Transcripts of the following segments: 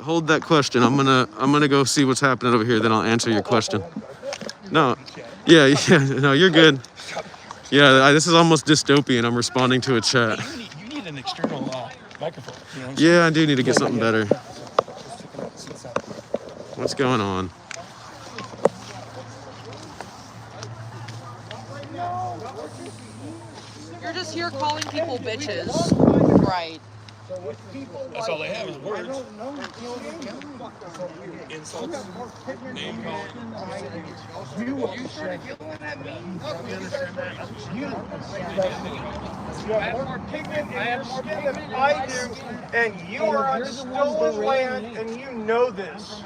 hold that question. I'm gonna go see what's happening over here. Then I'll answer your question. No, yeah, no, you're good. Yeah, this is almost dystopian. I'm responding to a chat. You need an external microphone. You know yeah, I do need to get something better. What's going on? You're just here calling people bitches. Right. That's all they have is words. Insults. Name calling. You have more pigment in your skin than I do, and you are on stolen land, and you know this.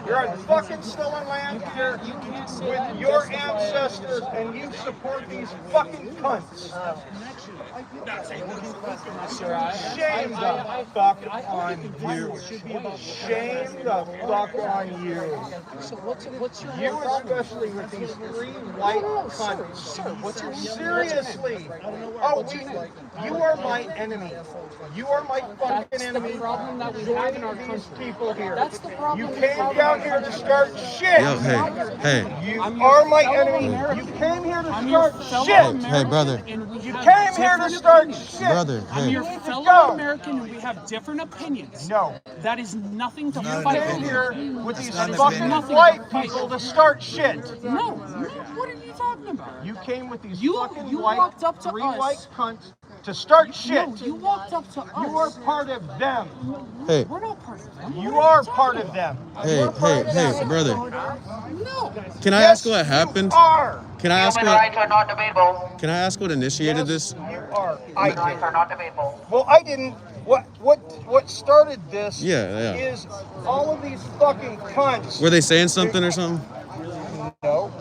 You're on fucking stolen land here with your ancestors, and you support these fucking cunts. Shame the fuck on you. Shame the fuck on you. You especially with these 3 white cunts. Seriously. Oh, you are my enemy. You are my fucking enemy. Joining these people here. You came down here to start shit. Yo, hey. You are my enemy. You came here to start shit. Hey, brother. You came here to start shit. Brother, I'm hey. your fellow American and we have different opinions. No. That is nothing to You fight came over. here with these fucking white people to start shit. No, what are you talking about? You came with these You fucking walked up to 3 us. white cunts to start shit. No, you walked up to us. You are part of them. Hey. We're not part of them. You are part of them. Hey, brother. No. Can I ask what happened? You are. Can I ask Human rights are not debatable. Can I ask what initiated this? You are. Human rights are not debatable. Well, I didn't. What started this Yeah. is all of these fucking cunts. Were they saying something or something? No.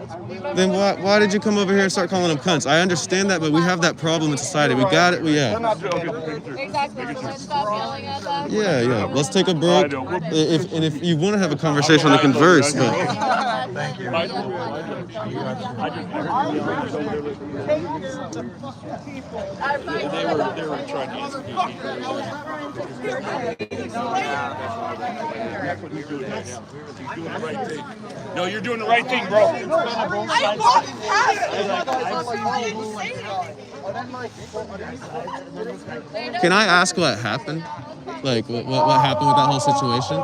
Then why did you come over here and start calling them cunts? I understand that, but we have that problem in society. We got it. They're not Exactly. So let's stop yelling at them. Yeah. Let's take a break. If you want to have a conversation, we can converse. But They were trying to No, you're doing the right thing, bro. I walked past it. can I ask what happened? Like what happened with that whole situation?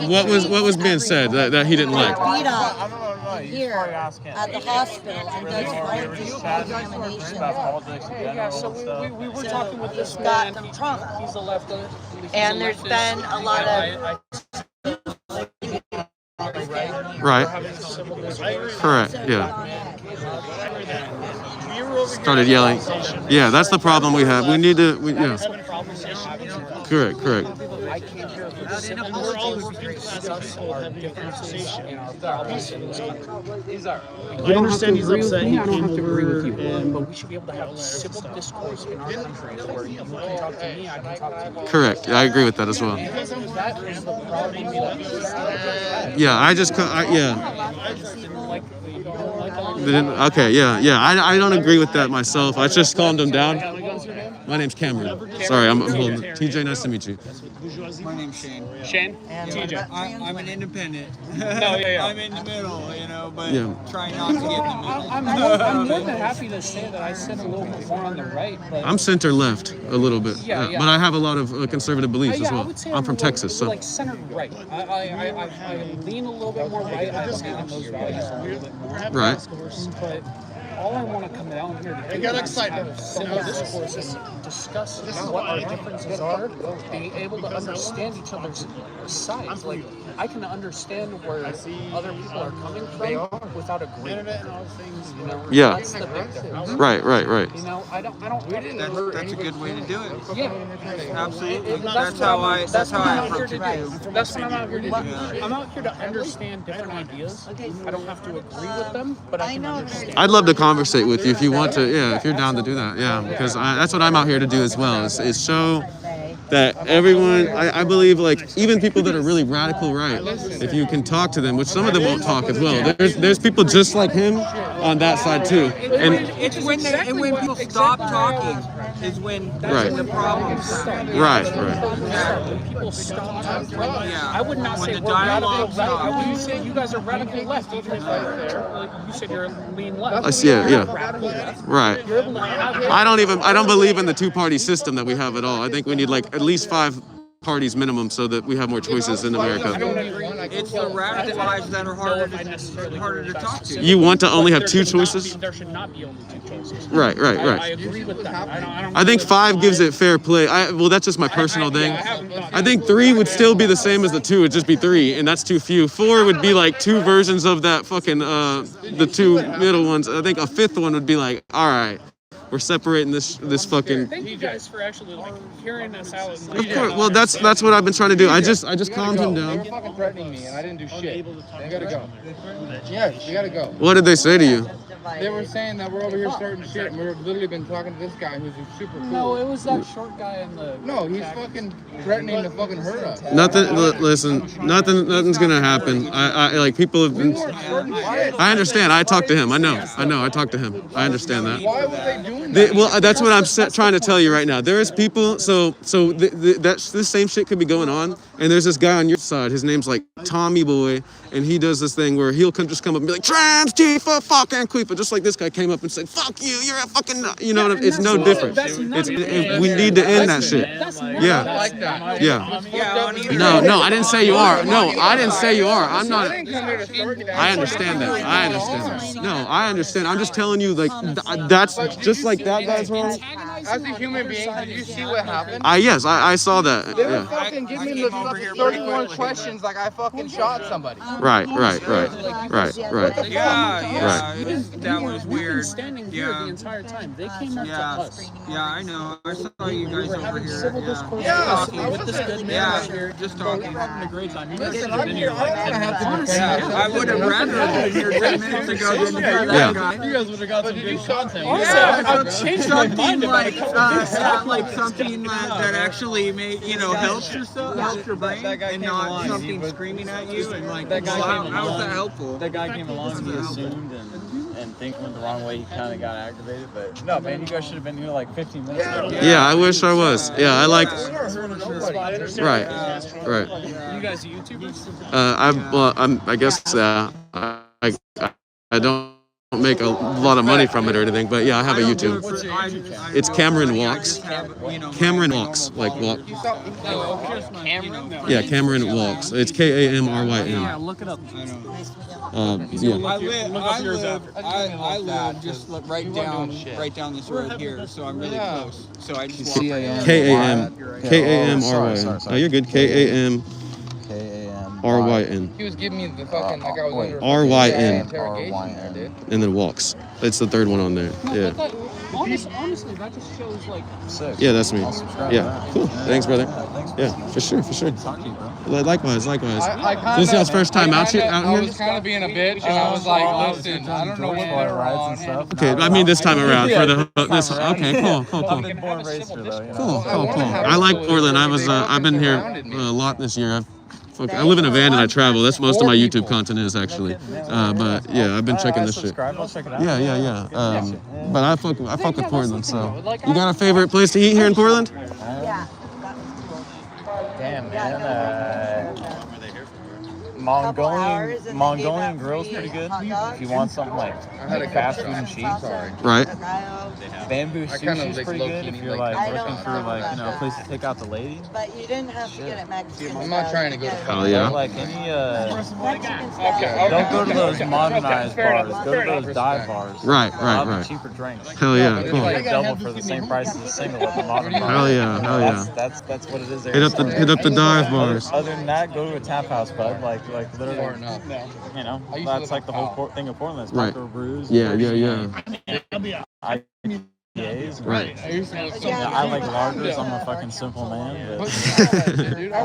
What was being said that he didn't like? Beat up here at the hospital and does cross-examination. Yeah, so we were talking with this Got man. them trauma. He's a leftist. And there's been a lot of Right. Correct. Yeah. Started yelling. Yeah, that's the problem we have. We need to. Yeah. Correct. I came here and we're all discuss our differences and our problems in this country. I understand he's upset. I don't have to agree with you, but we should be able to have civil discourse in our country where you can talk to me, I can talk to you. Correct. I agree with that as well. That is the problem. Yeah, Okay, yeah. I don't agree with that myself. I just calmed him down. My name's Cameron. Sorry, I'm holding. TJ, nice to meet you. My name's Shane. Shane? TJ. I'm an independent. Yeah. I'm in the middle, but Yeah. trying not to get in the middle. I'm more than happy to say that I sit a little bit more on the right. But I'm center left a little bit, Yeah. but I have a lot of conservative beliefs as I well. would say I'm from Texas, so. like centered right. I lean a little bit more right. I believe in those values a little bit more. Right. But all I want to come down here to do is have a civil discourse and discuss what our differences are, being able to understand each other's sides. Like, I can understand where other people are coming from without agreeing. You know, Yeah. that's the big difference. Right. You know, I don't. That's a good way to do it. Yeah, Absolutely. That's how I approach it too. That's what I'm out here to do. I'm out here to understand different ideas. I don't have to agree with them, but I can understand. I'd love to conversate with you if you want to. Yeah, if you're down to do that. Yeah, because that's what I'm out here to do as well. Is show that everyone. I believe like even people that are really radical right. If you can talk to them, which some of them won't talk as well. There's people just like him on that side too. And It's when people stop talking. is when Right. the problems start. Right. When people stop talking. Yeah. I would not When say the we're radical dialogue's right. not- I wouldn't say you guys are radical left, even if you said you're lean left. I see, yeah. Radical left. Right. You're able to have I don't believe in the two-party system that we have at all. I think we need like at least 5 parties minimum so that we have more choices in America. It's the radicalized that are harder to talk to. You want to only have 2 choices? There should not be only 2 choices. Right. I agree with that. I think 5 gives it fair play. Well, that's just my personal thing. I think 3 would still be the same as the 2. It'd just be 3, and that's too few. 4 would be like 2 versions of that fucking the 2 middle ones. I think a 5th one would be like, all right, we're separating this fucking. Thank you guys for actually like hearing us out. Of course. Well, that's what I've been trying to do. I just calmed him down. You're fucking threatening me, and I didn't do shit. You gotta go. Yes, you gotta go. What did they say to you? They were saying that we're over here starting shit, and we've literally been talking to this guy who's super cool. No, it was that short guy in the. No, he's fucking threatening to fucking hurt us. Listen, nothing's gonna happen. I like people have been. I understand. I talked to him. I know. I talked to him. I understand that. Why were they doing that? Well, that's what I'm trying to tell you right now. There is people. So this same shit could be going on, and there's this guy on your side. His name's like Tommy Boy, and he does this thing where he'll just come up and be like, "Trans Tifa, fucking Queepa," just like this guy came up and said, "Fuck you, you're a fucking," you know. It's no different. We need to end that shit. Yeah. No, I didn't say you are. No, I didn't say you are. I'm not. I understand that. No, I understand. I'm just telling you, like, that's just like that guy's wrong. As a human being, did you see what happened? Yes, I saw that. They were Yeah. fucking giving me the 31 questions like I fucking shot somebody. Right. Yeah, Right. that was weird. Standing here the entire time. They came up to us. Yeah, I know. I saw you guys We're over having here. civil discourse with this good man Yeah, right here. just talking. We're having a great time. You guys Listen, have I'm been here. here. I don't have to Honestly, defend I would have rather been here 10 minutes ago than hear that Yeah. guy. You guys would have got some good content. Honestly, I've changed my mind about it. Like something that actually helps yourself, helps your brain, and not something screaming at you. And like, how was that helpful? That guy came along and he assumed and thinking went the wrong way. He kind of got aggravated, but no, man, you guys should have been here like 15 minutes ago. Yeah, I wish I was. Yeah, I like. Right. You guys are YouTubers? I guess I don't make a lot of money from it or anything, but yeah, I have a YouTube. It's Cameron Walks. Cameron Walks, like walk. Yeah, Cameron Walks. It's KAMRYN. Yeah, look it up. Yeah. I live just right down this road here, so I'm really close. So I just walk right KAMRYN. Oh, you're good. KAMRYN. He was giving me the fucking like I was under RYN. interrogation there, dude. And then Walks. It's the third one on there. Yeah. Honestly, that just shows like. Yeah, that's me. Yeah. Cool. Thanks, brother. Yeah, for sure. Likewise. This is y'all's first time out here? I was kind of being a bitch, and I was like, listen, I don't know what they're wrong. Okay, I mean this time around for this. Okay, cool. Cool. I like Portland. I've been here a lot this year. I live in a van and I travel. That's most of my YouTube content is actually. But yeah, I've been checking this shit. I'll check it out. Yeah. But I fuck with Portland. So you got a favorite place to eat here in Portland? Yeah. Damn, man. Mongolian grill's pretty good. If you want something like fast food and cheap. Right. Bamboo sushi's pretty good if you're like looking for like a place to take out the lady. But you didn't have to get it Mexican. I'm not trying to go to Hell yeah. Like any Mexican style. don't go to those modernized bars. Go to those dive bars. Right. They'll have cheaper drinks. Hell yeah, cool. Like double for the same price as a single at the modern bar. Hell yeah. That's what it is there. Hit up the dive bars. Other than that, go to a tap house, bud. Like literally, that's like the whole thing of Portland. It's Right. microbrews. Yeah. IPAs. Right. I like lagers. I'm a fucking simple man, but I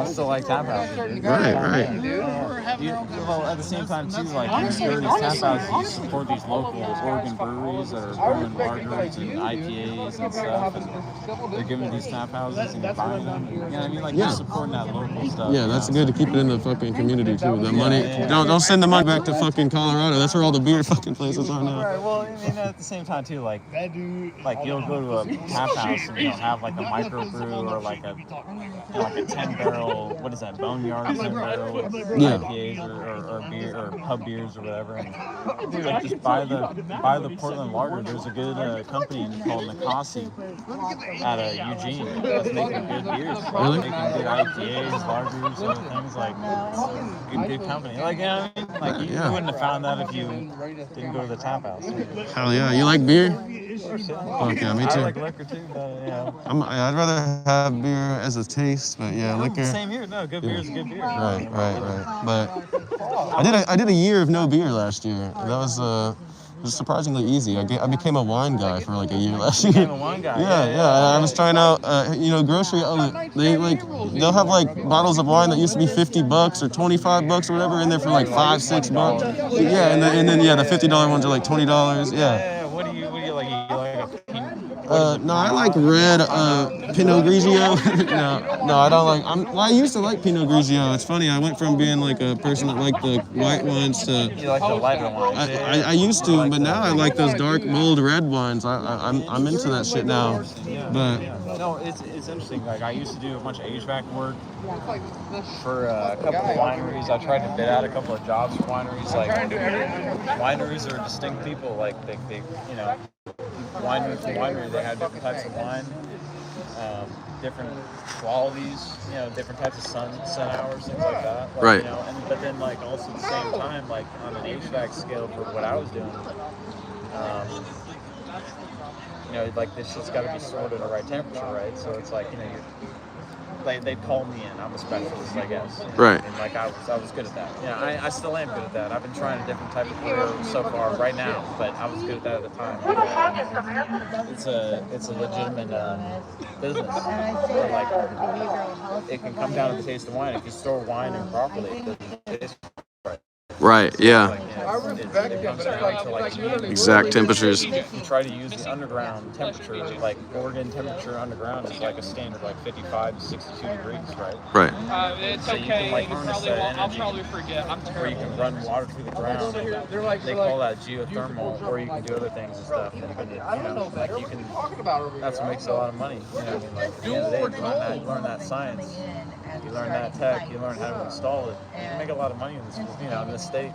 still like tap houses. Right. Well, at the same time too, like when you go to these tap houses, you support these local Oregon breweries that are brewing lagers and IPAs and stuff, and they're giving these tap houses and you're buying them. You know what I mean? Like you're supporting that local stuff. Yeah, that's good to keep it in the fucking community too. The money, don't send the money back to fucking Colorado. That's where all the beer fucking places are now. Right. Well, I mean, at the same time too, like like you'll go to a tap house and they'll have like a microbrew or like a 10-barrel, what is that, boneyard 10-barrel IPAs or beer or pub beers or whatever. And like just buy the Portland lager. There's a good company called Nikasi out of Eugene that's making good beers. Really? Making good IPAs, lagers, other things like good company. Like, you know what I mean? Like you wouldn't have found that if you didn't go to the tap house. Hell yeah. You like beer? Okay, me I too. like liquor too, but yeah. I'd rather have beer as a taste, but yeah, liquor. Same here. No, good beer is good beer. Right. But I did a year of no beer last year. That was it was surprisingly easy. I became a wine guy for like a year last year. Became a wine guy. Yeah. I was trying out, grocery outlet. They'll have like bottles of wine that used to be $50 or $25 or whatever in there for like $5-6. Yeah, and then the $50 ones are like $20. Yeah. What do you like? You like a pink? No, I like red Pinot Grigio. no, I don't like. I used to like Pinot Grigio. It's funny. I went from being like a person that liked the white wines to. You like the lighter wines? I used to, but now I like those dark mulled red wines. I'm into that shit now. But no, it's interesting. Like I used to do a bunch of HVAC work for a couple of wineries. I tried to bid out a couple of jobs for wineries. Like wineries are distinct people. Like they winery to winery, they have different types of wine, different qualities, different types of sun hours, things like that. Like, right. But then like also at the same time, like on an HVAC scale for what I was doing, like this shit's got to be stored at the right temperature, right? So it's like they'd call me in. I'm a specialist, I guess. Right. And like I was good at that. I still am good at that. I've been trying a different type of career so far right now, but I was good at that at the time. It's a legitimate business. Where, like it can come down to the taste of wine. If you store wine improperly, it doesn't taste right. Right, yeah. It comes down to like exact temperatures. You try to use the underground temperature, like Oregon temperature underground is like a standard like 55 to 62 degrees, right? Right. It's so okay. You can, like, harness that I'll probably forget. I'm terrible. Where you can run water through the ground. They call that geothermal, or you can do other things and stuff. And you can, that's what makes a lot of money. Like at the end of the day, you learn that science. You learn that tech, you learn how to install it. You can make a lot of money in this, in this state.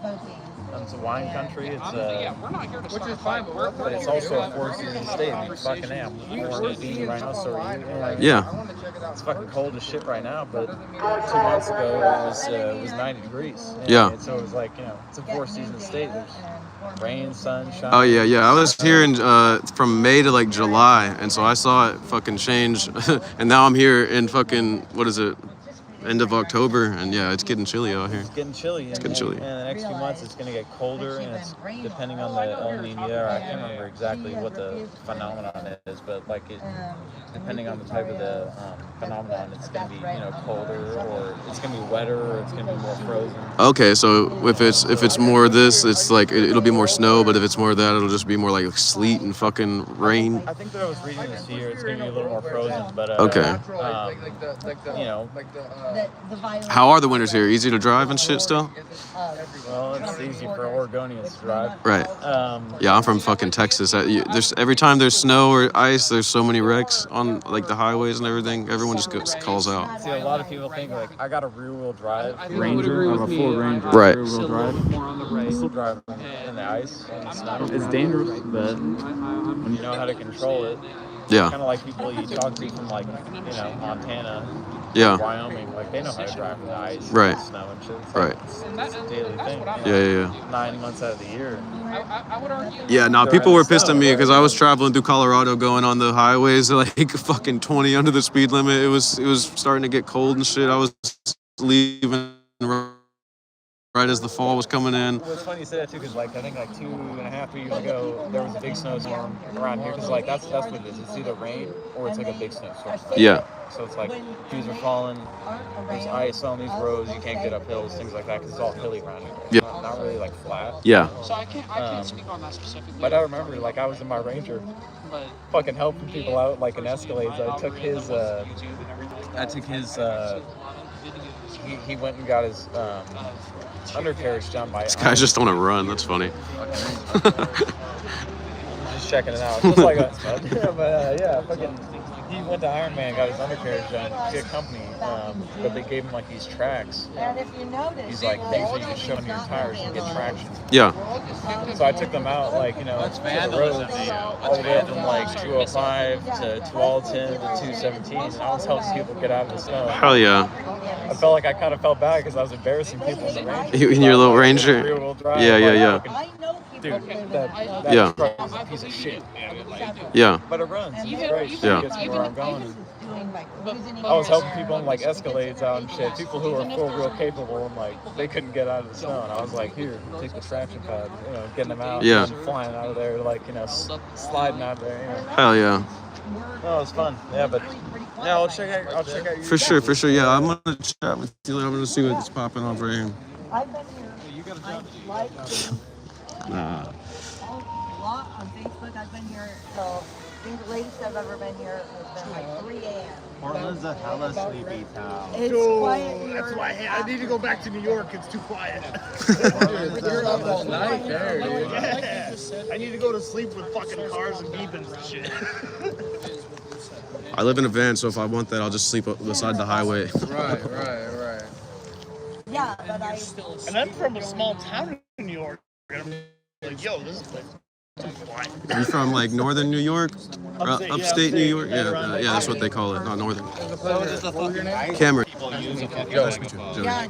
It's a wine country. It's which is fine, but it's also a four-season state. I mean, fucking damn, we're being right now, so yeah. It's fucking cold as shit right now. But 2 months ago it was 90 degrees. Yeah. So it was like it's a four-season state. There's rain, sunshine. Oh yeah. I was here from May to like July, and so I saw it fucking change, and now I'm here in fucking what is it? End of October, and yeah, it's getting chilly out here. It's getting chilly. And the next few months, it's going to get colder, and it's depending on the El Niño. I can't remember exactly what the phenomenon is, but like depending on the type of the phenomenon, it's going to be colder, or it's going to be wetter, or it's going to be more frozen. Okay, so if it's more this, it's like it'll be more snow, but if it's more of that, it'll just be more like sleet and fucking rain. I think that I was reading this year. It's going to be a little more frozen, but okay. How are the winters here? Easy to drive and shit still? Well, it's easy for Oregonians to drive. Right. Yeah, I'm from fucking Texas. There's every time there's snow or ice, there's so many wrecks on like the highways and everything. Everyone just calls out. See, a lot of people think like I got a rear-wheel drive Ranger. I have a Ford Ranger. Right. Rear-wheel drive. I still drive in the ice and the snow. It's dangerous, but when you know how to control it. Yeah. Kind of like people you talk to from like Montana. Yeah. Wyoming, like they know how to drive in the ice, right. And snow and shit. It's right. It's a daily thing. Yeah. 9 months out of the year. Yeah, no, people were pissed at me because I was traveling through Colorado, going on the highways like fucking 20 under the speed limit. It was starting to get cold and shit. I was leaving right as the fall was coming in. Well, it's funny you say that too, because like I think like 2.5 years ago there was a big snowstorm around here. Because like that's what it is. It's either rain or it's like a big snowstorm. Yeah. So it's like trees are falling, there's ice on these roads, you can't get up hills, things like that, because it's all hilly around here. Yeah. Not really like flat. Yeah. So I can't speak on that specifically. But I remember like I was in my Ranger, fucking helping people out like in Escalades. I took his. He went and got his undercarriage done by. This guy's just on a run. That's funny. Just checking it out. Just like us, bud. But yeah, fucking. He went to Iron Man, got his undercarriage done. Good company, but they gave him like these tracks. And if you notice, He's like, things that you can shove under your tires and get traction. Yeah. So I took them out, like, you know, to the roads, all the way up from like 205 to 210 to 217, and I was helping people get out of the snow. Hell yeah. I felt like I kind of felt bad because I was embarrassing people in the Ranger. In your little Ranger. Rear-wheel drive, Yeah, yeah, yeah. Dude, that Yeah. truck is a piece of shit. Yeah. But it runs. It's great. Yeah. It gets me where I'm going. I was helping people on like Escalades out and shit. People who are full wheel capable and like they couldn't get out of the snow. And I was like, here, take the traction pad, you know, getting them out. Yeah. And flying out of there, like, you know, sliding out there. You know. Hell yeah. No, it was fun. Yeah, but yeah, I'll check out your For sure, for sure. Yeah, I'm gonna chat with you later. I'm gonna see what's popping off right here. I've been here. Nah. A lot on Facebook. I've been here. So I think the latest I've ever been here has been like 3 a.m. Portland's a hella sleepy town. It's quiet here. That's why I need to go back to New York. It's too quiet. You're up all night there, dude. Yeah. I need to go to sleep with fucking cars and beepings and shit. I live in a van, so if I want that, I'll just sleep beside the highway. Right. Yeah, but And I'm from a small town in New York. And I'm like, yo, this is like too quiet. You from like northern New York? Or upstate New York? Yeah, yeah, that's what they call it, not northern. Cameron. Nice to meet you, Joey. yeah,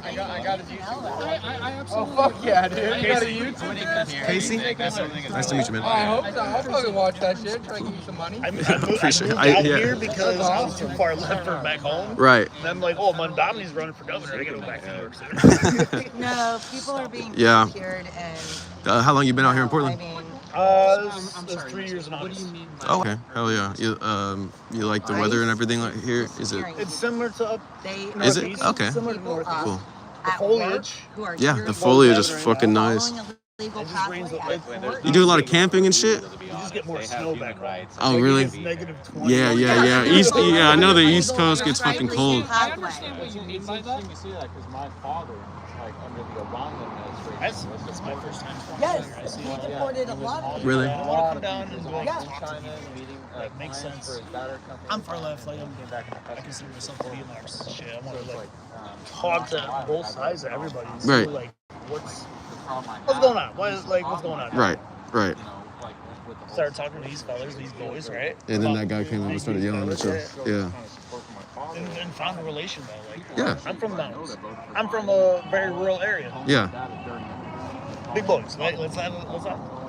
I oh, fuck yeah, dude. You got a YouTube? Casey? Nice to meet you, man. I hope so. I'll probably watch that shit. Try to give you some money. I moved out here because I was too far left for back home. Right. And I'm like, oh, Mondamini's running for governor. I gotta go back to New York soon. no, people are being Yeah. secured and How long you been out here in Portland? I mean, It's 3 years in August. Oh, okay. Hell yeah. You like the weather and everything like here? Is it? It's similar to up they Is it? northeast. Okay. Similar to northeast. Cool. The foliage. Yeah, the foliage is fucking nice. Legal just rains pathway a- at Fort You do a lot of camping and shit? You just get more snow back home. Oh, really? It's negative 20. Yeah. Yeah, I know the East Coast gets fucking cold. pathway. What you mean by that? You see that because my father, like under the Obama administration, That's my first time. Yes, he deported a lot of Really? I want to come down and like, Yeah. talk to people. Like, makes sense. for his battery company. I'm far left. Like, I consider myself to be a Mars. Shit, I want to like talk to both sides of everybody. And see, Right. Like, what's going on? What's going on? Right. Started talking to these fellas, these boys, right? And then that guy came up and started yelling at you. Yeah. And found a relation though. Like, Yeah. I'm from the mountains. I'm from a very rural area. Yeah. Big boys. Like, let's have.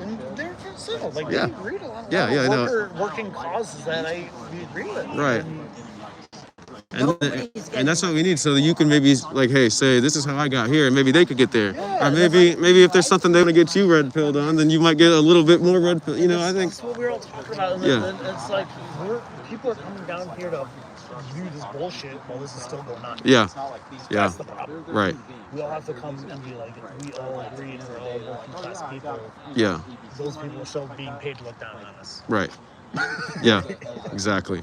And they're civil. Like, Yeah. we agreed a lot. Yeah, I know. Working causes that we agree with. Right. And that's what we need, so that you can maybe like, hey, say this is how I got here, and maybe they could get there. Or maybe if there's something they want to get you red pilled on, then you might get a little bit more red pill. You know, I think. That's what we're all talking about. And Yeah. then it's like people are coming down here to view this bullshit while this is still going on. Yeah. Yeah. That's the problem. Right. We all have to come and be like, we all agree and we're all working class people. Yeah. Those people are still being paid to look down on us. Right. Yeah. Exactly.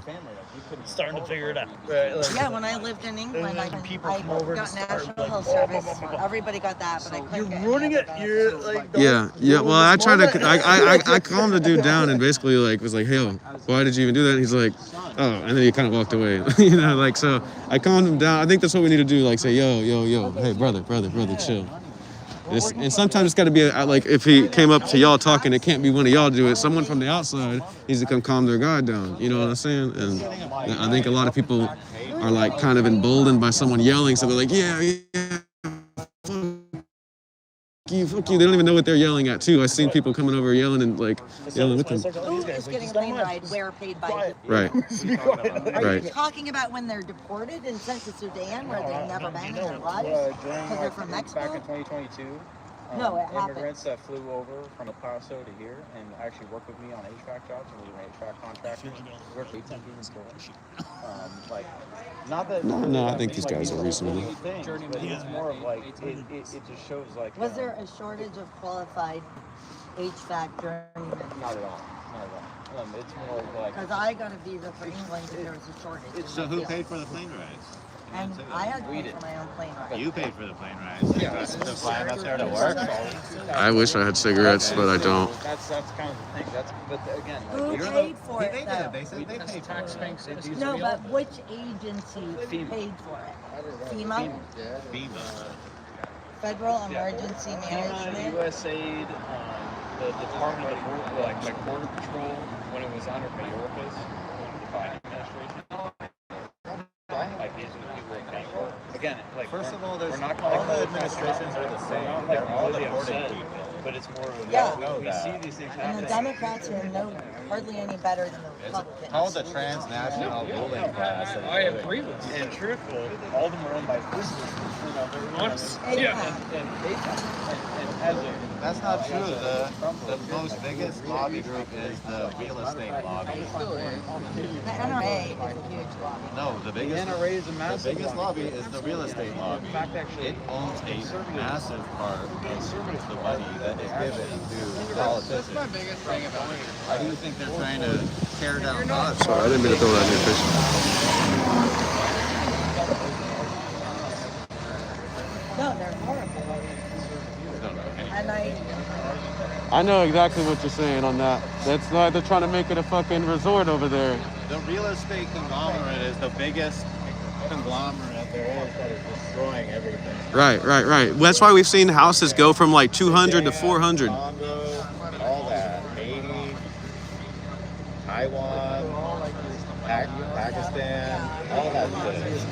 Starting to figure it out. Right? Like, Yeah, when I lived in England, I people come over got and start National like, Health Service. Everybody got that, but I couldn't You're get ruining it. any You're other like. Yeah. Well, I tried to. I calmed the dude down and basically like was like, hey, why did you even do that? And he's like, oh, and then he kind of walked away. You know, like so. I calmed him down. I think that's what we need to do. Like say, yo, hey, brother, chill. And sometimes it's got to be like if he came up to y'all talking, it can't be one of y'all do it. Someone from the outside needs to come calm their guy down. You know what I'm saying? And I think a lot of people are like kind of emboldened by someone yelling, so they're like, yeah, fuck you. They don't even know what they're yelling at too. I've seen people coming over yelling and like yelling with them. Who is getting a plane ride where paid by? Right. Are Right. you talking about when they're deported and sent to Sudan where they've never been in their lives? Because they're from Back in Mexico? 2022, No, it happened. immigrants that flew over from El Paso to here and actually worked with me on HVAC jobs, and we were HVAC contractors. We worked 18 years in like, not that. No, I think these guys are reasonable. Things, but it's more of like it just shows like. Was there a shortage of qualified HVAC during the? Not at all. It's more of like. Because I got a visa for England and there was a shortage. So who paid for the plane rides? And I had to pay for my own plane ride. You paid for the plane ride. So to fly up there to work. I wish I had cigarettes, but I don't. That's kind of the thing. But again, Who paid for it, They though? did. They said they paid for it. No, but which agency paid for it? FEMA? FEMA. Federal Emergency Management? USAID, the Department of Border Patrol, when it was under Mayorkas, the Biden administration. Like these are the people that pay for it. Again, like First of all, we're not all the administrations are the same. They're all reporting people. but it's more of a Yeah. we see these things And happen. the Democrats are hardly any better than the Republicans. Called the transnational ruling class. I agree with you. And truthful, all of them are owned by business. Honest. And Yeah. as a That's not true. The most biggest lobby group is the real estate lobby. The NRA is a huge lobby. No, the biggest NRA is a massive the biggest lobby is the real estate lobby. In fact, actually, It owns a massive part of the money that is given to politicians. Why do you think they're trying to tear down us? Sorry, I didn't mean to throw that in your face. No, they're horrible. And I know exactly what you're saying on that. That's why they're trying to make it a fucking resort over there. The real estate conglomerate is the biggest conglomerate there is that is destroying everything. Right. That's why we've seen houses go from like 200 to 400. Congo, all that. Haiti, Taiwan, Pakistan, all that shit.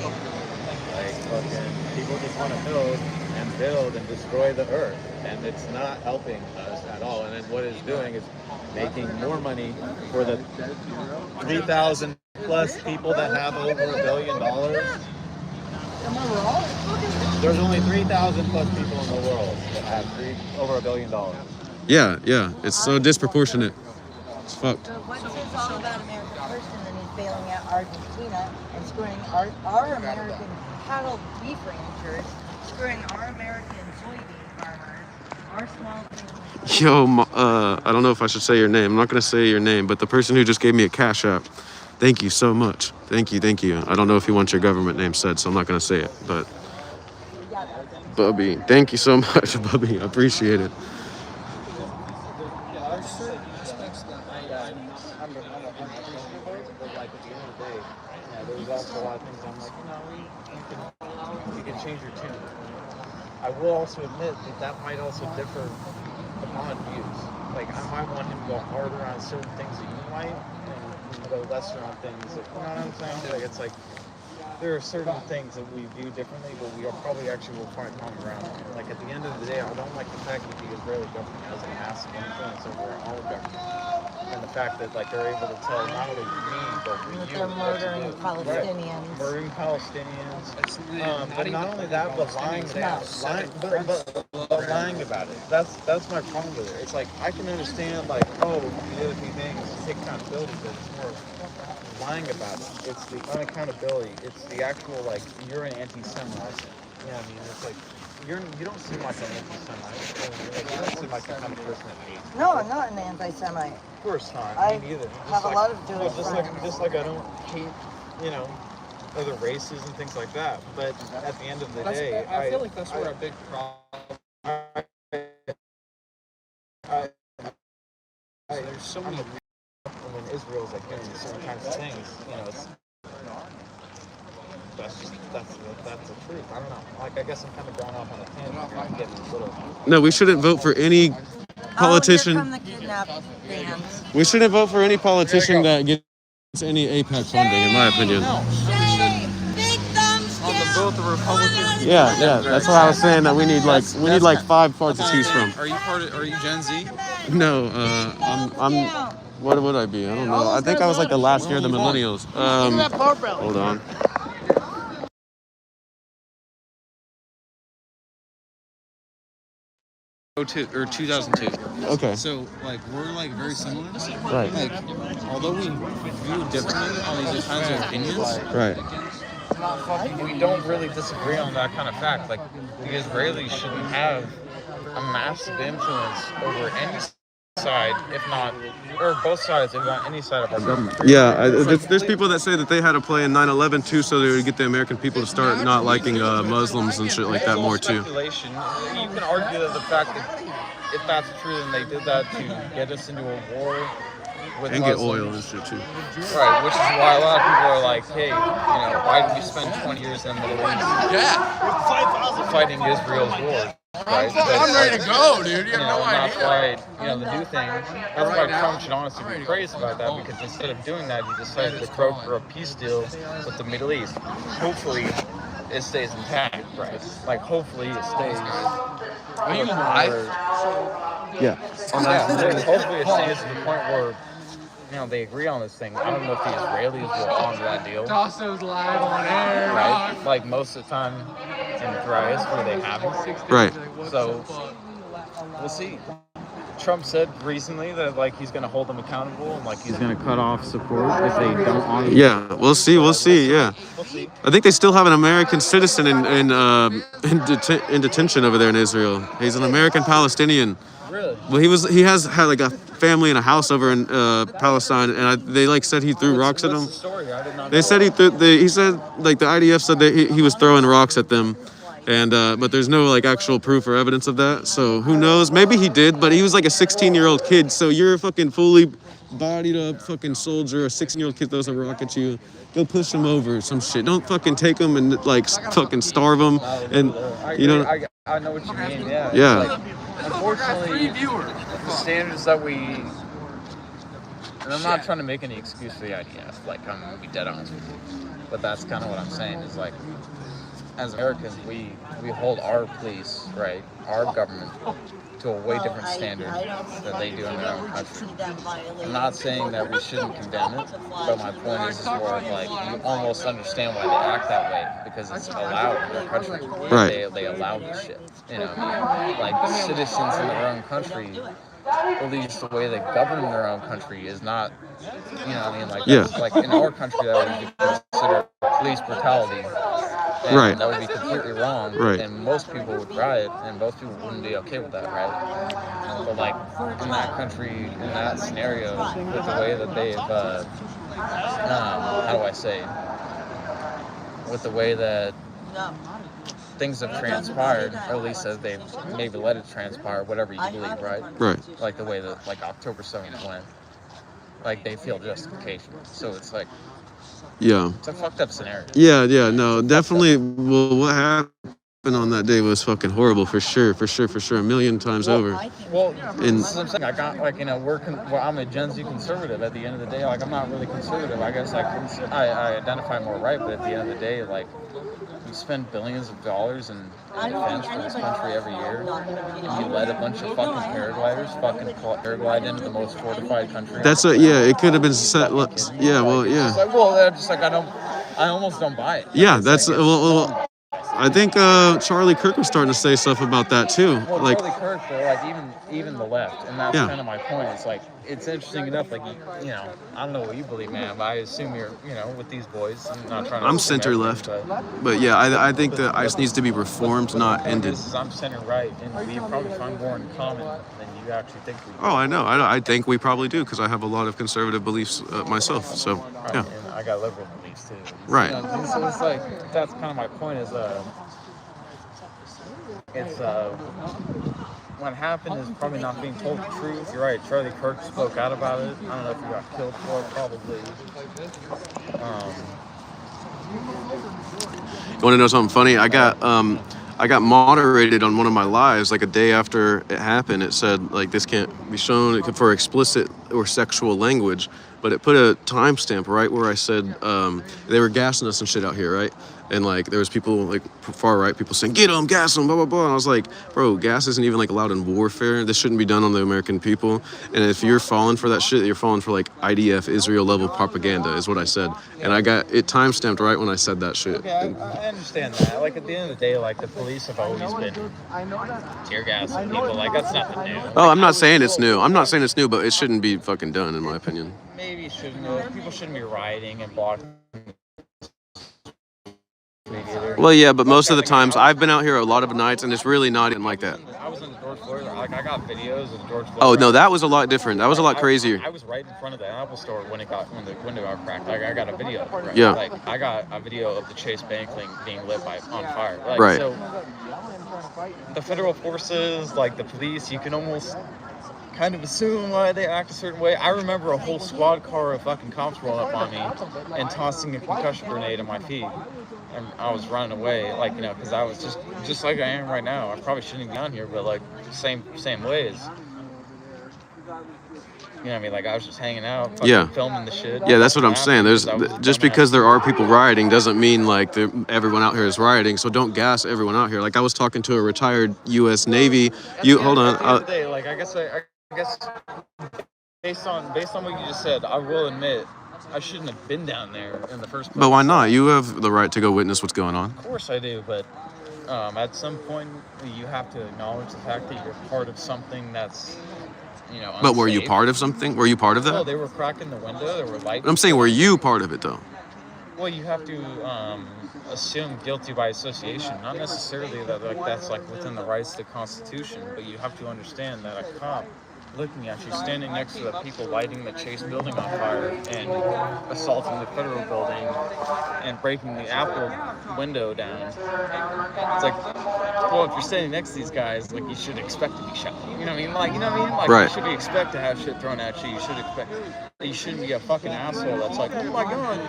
Like fucking people just want to build and destroy the earth, and it's not helping us at all. And then what it's doing is making more money for the 3,000 plus people that have over $1 billion. There's only 3,000 plus people in the world that have over $1 billion. Yeah. It's so disproportionate. It's fucked. so what's this all about America first, and then he's bailing out Argentina and screwing our American cattle beef ranchers, screwing our American soybean farmers, our small businesses. Yo, I don't know if I should say your name. I'm not going to say your name, but the person who just gave me a cash app, thank you so much. Thank you. I don't know if you want your government name said, so I'm not going to say it, but Bubby, thank you so much, Bubby. I appreciate it. There's certain aspects that I'm uncomfortable with, but like at the end of the day, there's also a lot of things I'm like, you can change your tune. I will also admit that might also differ upon views. Like I might want him to go harder on certain things that you might, and go lesser on things that, you know what I'm saying? Like it's like there are certain things that we view differently, but we are probably actually will find common ground. Like at the end of the day, I don't like the fact that the Israeli government has a massive influence over our government, and the fact that like they're able to tell not only me but you. They're murdering Palestinians. Right. Murdering Palestinians. But not only that, but lying about it. That's my problem with it. It's like I can understand like, oh, you did a few things, take accountability, but it's more lying about it. It's the unaccountability. It's the actual like you're an anti-Semite. Yeah, I mean it's like you don't seem like an anti-Semite. Like, you don't seem like the kind of person that hates. No, I'm not an anti-Semite. Of course not. I Me neither. have a lot of Jewish Just like I don't hate, other races and things like that. But at the end of the day, I feel like that's where a big problem. There's so many. When Israel's like doing certain kinds of things, it's that's the truth. I don't know. Like I guess I'm kind of going off on a tangent. I'm getting a little. No, we shouldn't vote for any politician. Oh, here come the kidnap bands. We shouldn't vote for any politician that gets any APAC funding, in my opinion. Big thumbs down. On the both the Republicans. Yeah. That's why I was saying that we need like 5 parts to choose from. Are you Gen Z? No, I'm. What would I be? I don't know. I think I was like the last year of the millennials. Hold on. Or 2002. Okay. So like we're like very similar. Right. Like although we view differently on these kinds of opinions. Right. We don't really disagree on that kind of fact. Like the Israelis shouldn't have a massive influence over any side, if not, or both sides, if not any side of our government. Yeah, there's people that say that they had a play in 9/11 too, so they would get the American people to start not liking Muslims and shit like that more too. Speculation. You can argue that the fact that if that's true, then they did that to get us into a war with And get Muslims. oil and shit too. Right, which is why a lot of people are like, hey, why did we spend 20 years in the Middle East fighting Israel's war? Right? I'm ready to go, dude. You have no That's idea. why, the new thing, that's why Trump should honestly be praised about that, because instead of doing that, he decided to broker a peace deal with the Middle East. Hopefully, it stays intact, right? Like, hopefully it stays. Are you live? Yeah. Hopefully it stays to the point where, they agree on this thing. I don't know if the Israelis will honor that deal. Tasso's live on air. Right? Like, most of the time in throughout history, they haven't. Right. So, we'll see. Trump said recently that, like, he's going to hold them accountable and, like, he's going to cut off support if they don't honor. Yeah, we'll see. Yeah. We'll see. I think they still have an American citizen in detention over there in Israel. He's an American Palestinian. Really? Well, he has had like a family and a house over in Palestine, and they like said he threw rocks at them. What's the story? I did not They know. said he said like the IDF said that he was throwing rocks at them, and but there's no like actual proof or evidence of that. So who knows? Maybe he did, but he was like a 16-year-old kid. So you're a fucking fully bodied up fucking soldier. A 16-year-old kid throws a rock at you. Go push him over or some shit. Don't fucking take him and like fucking starve him. And you know. I know what you mean. Yeah. Yeah. Like, unfortunately, the standards that we. And I'm not trying to make any excuse for the IDF. Like, I'm gonna be dead honest with you, but that's kind of what I'm saying. Is like, as Americans, we hold our police, right, our government, to a way different standard than they do in their own country. I'm not saying that we shouldn't condemn it, but my point is more of like, you almost understand why they act that way, because it's allowed in their country. Right. They allow this shit. Like citizens in their own country, at least the way they govern their own country is not, like, that's, like in our country that would be considered police brutality. And right. That would be completely wrong. Right. And most people would riot, and most people wouldn't be okay with that, right? But like in that country, in that scenario, with the way that they've, how do I say, with the way that things have transpired, or at least as they've maybe let it transpire, whatever you believe, right? Right. Like the way that like October 7th went, like they feel justification. So it's like, yeah. it's a fucked up scenario. Yeah, no, definitely. Well, what happened on that day was fucking horrible, for sure, a million times over. Well, this is what I'm saying. I got, like, I'm a Gen Z conservative at the end of the day. Like, I'm not really conservative. I guess I identify more right, but at the end of the day, like, we spend billions of dollars in defense for this country every year. And you let a bunch of fucking paragliders paraglide into the most fortified country. That's it could have been set. Yeah, well, yeah. It's like, I almost don't buy it. Yeah, that's well. I think Charlie Kirk was starting to say stuff about that too. Well, like Charlie Kirk, though, like even the left, and that's kind of my point. It's like, it's interesting enough. Like, I don't know what you believe, man, but I assume you're, with these boys. I'm not trying to. I'm center left, but yeah, I think that ICE needs to be reformed, not ended. I'm center right, and we probably find more in common than you actually think we do. Oh, I know. I think we probably do, because I have a lot of conservative beliefs myself. So yeah. And I got liberal beliefs too. Right. So it's like, that's kind of my point. Is what happened is probably not being told the truth. You're right. Charlie Kirk spoke out about it. I don't know if he got killed for it. Probably. You want to know something funny? I got moderated on one of my lives like a day after it happened. It said like this can't be shown for explicit or sexual language, but it put a timestamp right where I said they were gassing us and shit out here, right? And like there was people like far right people saying get them, gas them, blah blah blah. And I was like, bro, gas isn't even like allowed in warfare. This shouldn't be done on the American people. And if you're falling for that shit, you're falling for like IDF Israel level propaganda, is what I said. And I got it timestamped right when I said that shit. Okay, I understand that. Like at the end of the day, like the police have always been tear gassing people. Like that's nothing new. Oh, I'm not saying it's new. But it shouldn't be fucking done, in my opinion. Maybe people shouldn't be rioting and blocking. Well, yeah, but most of the times I've been out here a lot of nights, and it's really not even like that. I was in the North Floyd, like I got videos of George Floyd. Oh no, that was a lot different. That was a lot crazier. I was right in front of the Apple store when the window got cracked. Like I got a video. Right? Yeah. Like I got a video of the Chase Bank being lit on fire. Like, Right. So the federal forces, like the police, you can almost kind of assume why they act a certain way. I remember a whole squad car of fucking cops rolling up on me and tossing a concussion grenade at my feet. And I was running away, like, you know, because I was just like I am right now. I probably shouldn't be on here, but like same ways. You know what I mean? Like I was just hanging out, fucking filming the shit. Yeah, that's what I'm saying. There's just because there are people rioting doesn't mean like everyone out here is rioting. So don't gas everyone out here. Like I was talking to a retired U.S. Navy. Hold on. At the end of the day, like I guess based on what you just said, I will admit I shouldn't have been down there in the first place. But why not? You have the right to go witness what's going on. Of course I do, but at some point you have to acknowledge the fact that you're part of something that's, you know, unsafe. But were you part of something? Were you part of that? Well, they were cracking the window. There were lights. I'm saying, were you part of it though? Well, you have to assume guilty by association. Not necessarily that that's like within the rights of the Constitution, but you have to understand that a cop looking at you, standing next to the people lighting the Chase building on fire and assaulting the federal building and breaking the Apple window down. It's like, well, if you're standing next to these guys, like you should expect to be shot. You know what I mean? Like, you know what I mean? Like right. You should expect to have shit thrown at you. You should expect. You shouldn't be a fucking asshole that's like, oh my god,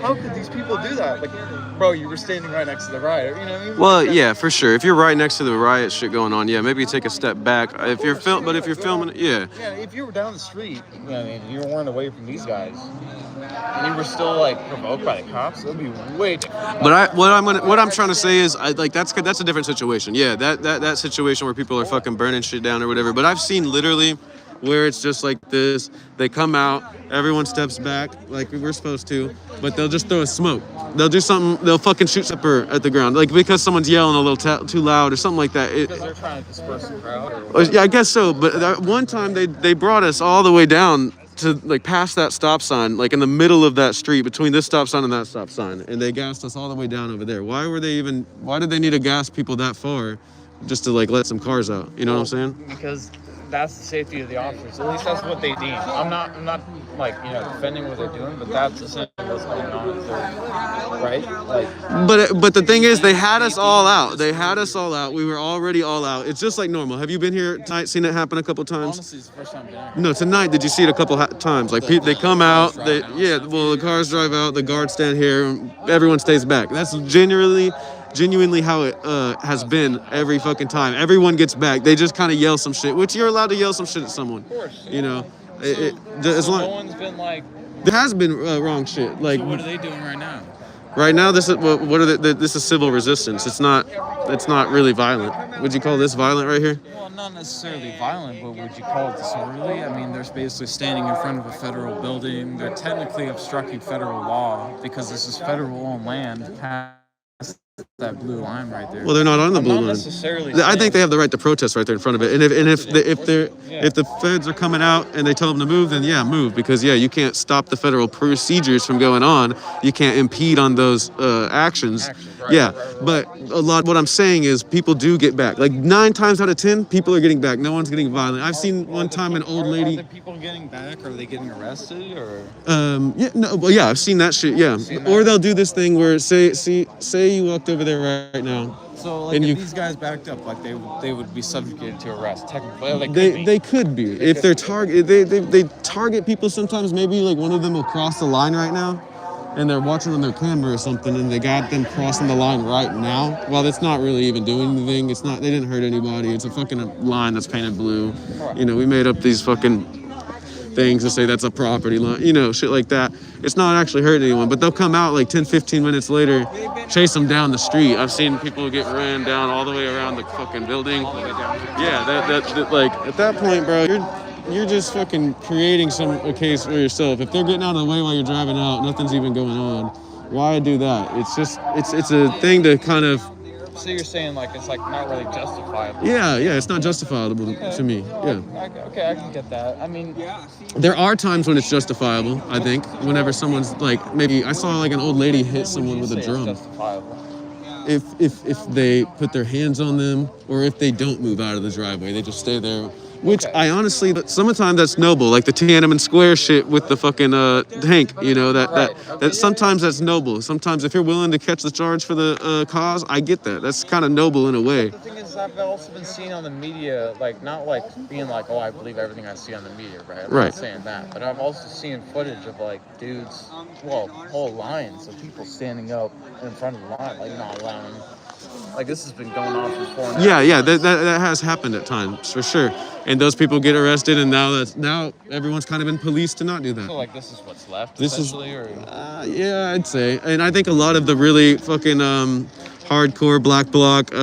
how could these people do that? Like, bro, you were standing right next to the riot. You know what I mean? Well, yeah, for sure. If you're right next to the riot shit going on, yeah, maybe you take a step back. If you're filming, yeah. Yeah, if you were down the street, you know what I mean, you weren't away from these guys, and you were still like provoked by the cops, it would be way different. But what I'm trying to say is, that's a different situation. Yeah, that situation where people are fucking burning shit down or whatever. But I've seen literally where it's just like this. They come out, everyone steps back like we're supposed to, but they'll just throw a smoke. They'll do something. They'll fucking shoot pepper at the ground, like because someone's yelling a little too loud or something like that. Because they're trying to disperse the crowd. Or yeah, I guess so. But that one time they brought us all the way down to like past that stop sign, like in the middle of that street between this stop sign and that stop sign, and they gassed us all the way down over there. Why did they need to gas people that far just to like let some cars out? You know what I'm saying? Because that's the safety of the officers. At least that's what they deem. I'm not like, you know, defending what they're doing, but that's essentially what's going on. Right? Like. But the thing is, they had us all out. We were already all out. It's just like normal. Have you been here tonight? Seen it happen a couple times? Honestly, it's the first time I've been here. No, tonight. Did you see it a couple times? Like they come out. The cars drive out. The guards stand here. Everyone stays back. That's genuinely how it has been every fucking time. Everyone gets back. They just kind of yell some shit, which you're allowed to yell some shit at someone. Of course. You know, no one's been like. There has been wrong shit. Like, so what are they doing right now? Right now, this is this is civil resistance. It's not really violent. Would you call this violent right here? Well, not necessarily violent, but would you call it disorderly? I mean, they're basically standing in front of a federal building. They're technically obstructing federal law because this is federal-owned land past that blue line right there. Well, they're not on the blue line. Necessarily. I think they have the right to protest right there in front of it. And if the feds are coming out and they tell them to move, then yeah, move, because you can't stop the federal procedures from going on. You can't impede on those actions. Right, but what I'm saying is people do get back. Like 9 times out of 10, people are getting back. No one's getting violent. I've seen one time an old lady. Are the people getting back? Are they getting arrested or? I've seen that shit. Yeah, or they'll do this thing where say you walked over there right now. So like, if these guys backed up, like they would be subjugated to arrest technically. They could be if they're they target people sometimes. Maybe like one of them will cross the line right now, and they're watching on their camera or something, and they got them crossing the line right now. Well, it's not really even doing anything. It's not. They didn't hurt anybody. It's a fucking line that's painted blue. You know, we made up these fucking things to say that's a property line, shit like that. It's not actually hurting anyone, but they'll come out like 10, 15 minutes later, chase them down the street. I've seen people get ran down all the way around the fucking building. Yeah, that like at that point, bro, you're just fucking creating a case for yourself. If they're getting out of the way while you're driving out, nothing's even going on. Why do that? It's just it's a thing to kind of. So you're saying like it's like not really justifiable? Yeah, it's not justifiable to me. Yeah. Okay, I can get that. I mean, there are times when it's justifiable. I think whenever someone's like, maybe I saw like an old lady hit someone with a drum. Justifiable. if they put their hands on them or if they don't move out of the driveway, they just stay there. Which I honestly, sometimes that's noble, like the Tiananmen Square shit with the fucking tank. You know that sometimes that's noble. Sometimes if you're willing to catch the charge for the cause, I get that. That's kind of noble in a way. The thing is, I've also been seeing on the media, like not like being like, oh, I believe everything I see on the media, right? I'm not saying that, but I've also seen footage of like dudes, well, whole lines of people standing up in front of the line, like not allowing. Like this has been going on for 4 months. Yeah, that has happened at times for sure, and those people get arrested, and now everyone's kind of been policed to not do that. So like this is what's left. This essentially, yeah, I'd say, and I think a lot of the really fucking hardcore black bloc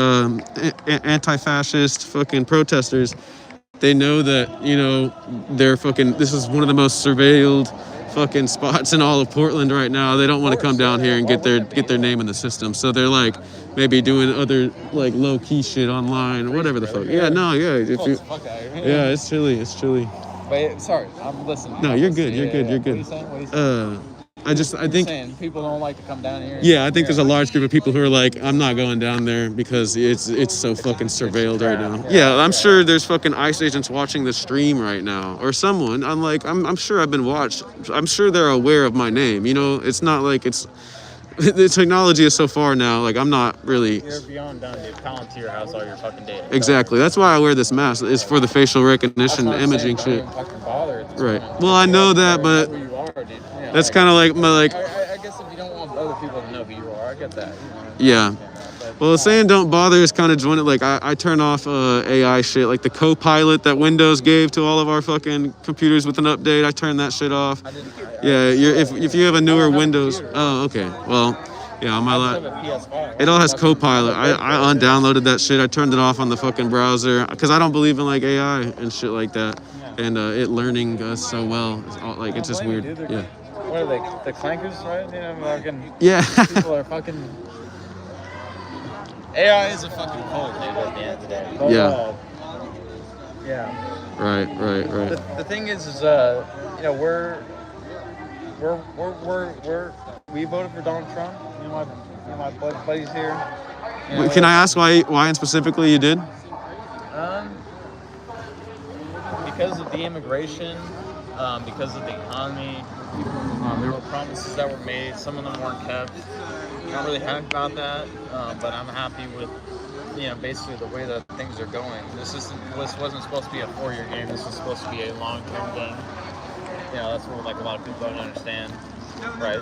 anti-fascist fucking protesters, they know that they're fucking. This is one of the most surveilled fucking spots in all of Portland right now. They don't want to come down here and get their name in the system, so they're like maybe doing other like low key shit online, whatever the fuck. Yeah, no, yeah. Yeah, it's chilly. But sorry, I'm listening. No, you're good. You're good. What are you saying? I think people don't like to come down here. Yeah, I think there's a large group of people who are like, I'm not going down there because it's so fucking surveilled right now. Yeah, I'm sure there's fucking ICE agents watching the stream right now or someone. I'm sure I've been watched. I'm sure they're aware of my name. It's not like it's. The technology is so far now. Like I'm not really. You're beyond done. The Palantir has all your fucking data. Exactly. That's why I wear this mask. It's for the facial recognition, imaging shit. Right. Well, I know that, but that's kind of like my like. I guess if you don't want other people to know who you are, I get that. Yeah. Well, saying don't bother is kind of joined. Like I turn off AI shit, like the Copilot that Windows gave to all of our fucking computers with an update. I turn that shit off. Yeah, if you have a newer Windows. Oh, okay. Well, yeah, on my it all has Copilot. I undownloaded that shit. I turned it off on the fucking browser because I don't believe in like AI and shit like that, and it learning us so well. It's just weird. Yeah. What are they? The clankers, right? Fucking. Yeah. People are fucking. AI is a fucking cult, dude, at the end of the day. But, yeah. Right. The thing is we voted for Donald Trump. My buddies here. Can I ask why specifically you did? Because of the immigration, because of the economy. There were promises that were made. Some of them weren't kept. I'm not really happy about that, but I'm happy with, basically the way that things are going. This wasn't supposed to be a 4-year game. This was supposed to be a long-term game. That's what like a lot of people don't understand, right?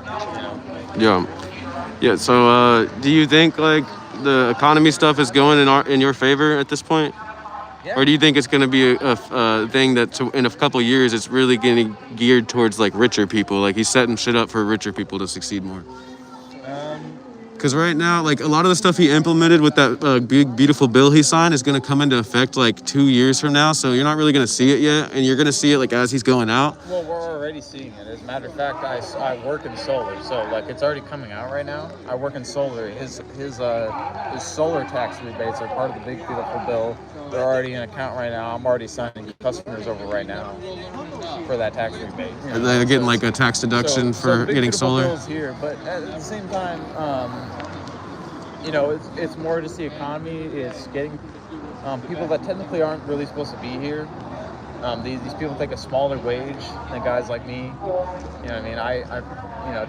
Yeah. So, do you think like the economy stuff is going in your favor at this point? Yeah. Or do you think it's going to be a thing that in a couple of years it's really getting geared towards like richer people? Like he's setting shit up for richer people to succeed more. Because right now, like a lot of the stuff he implemented with that big, beautiful bill he signed is going to come into effect like 2 years from now. So you're not really going to see it yet. And you're going to see it like as he's going out. Well, we're already seeing it. As a matter of fact, I work in solar. So like it's already coming out right now. I work in solar. His solar tax rebates are part of the big, beautiful bill. They're already in account right now. I'm already signing customers over right now for that tax rebate. And they're getting like a tax deduction for getting solar. Bills here, but at the same time, it's more just the economy. It's getting people that technically aren't really supposed to be here. These people take a smaller wage than guys like me.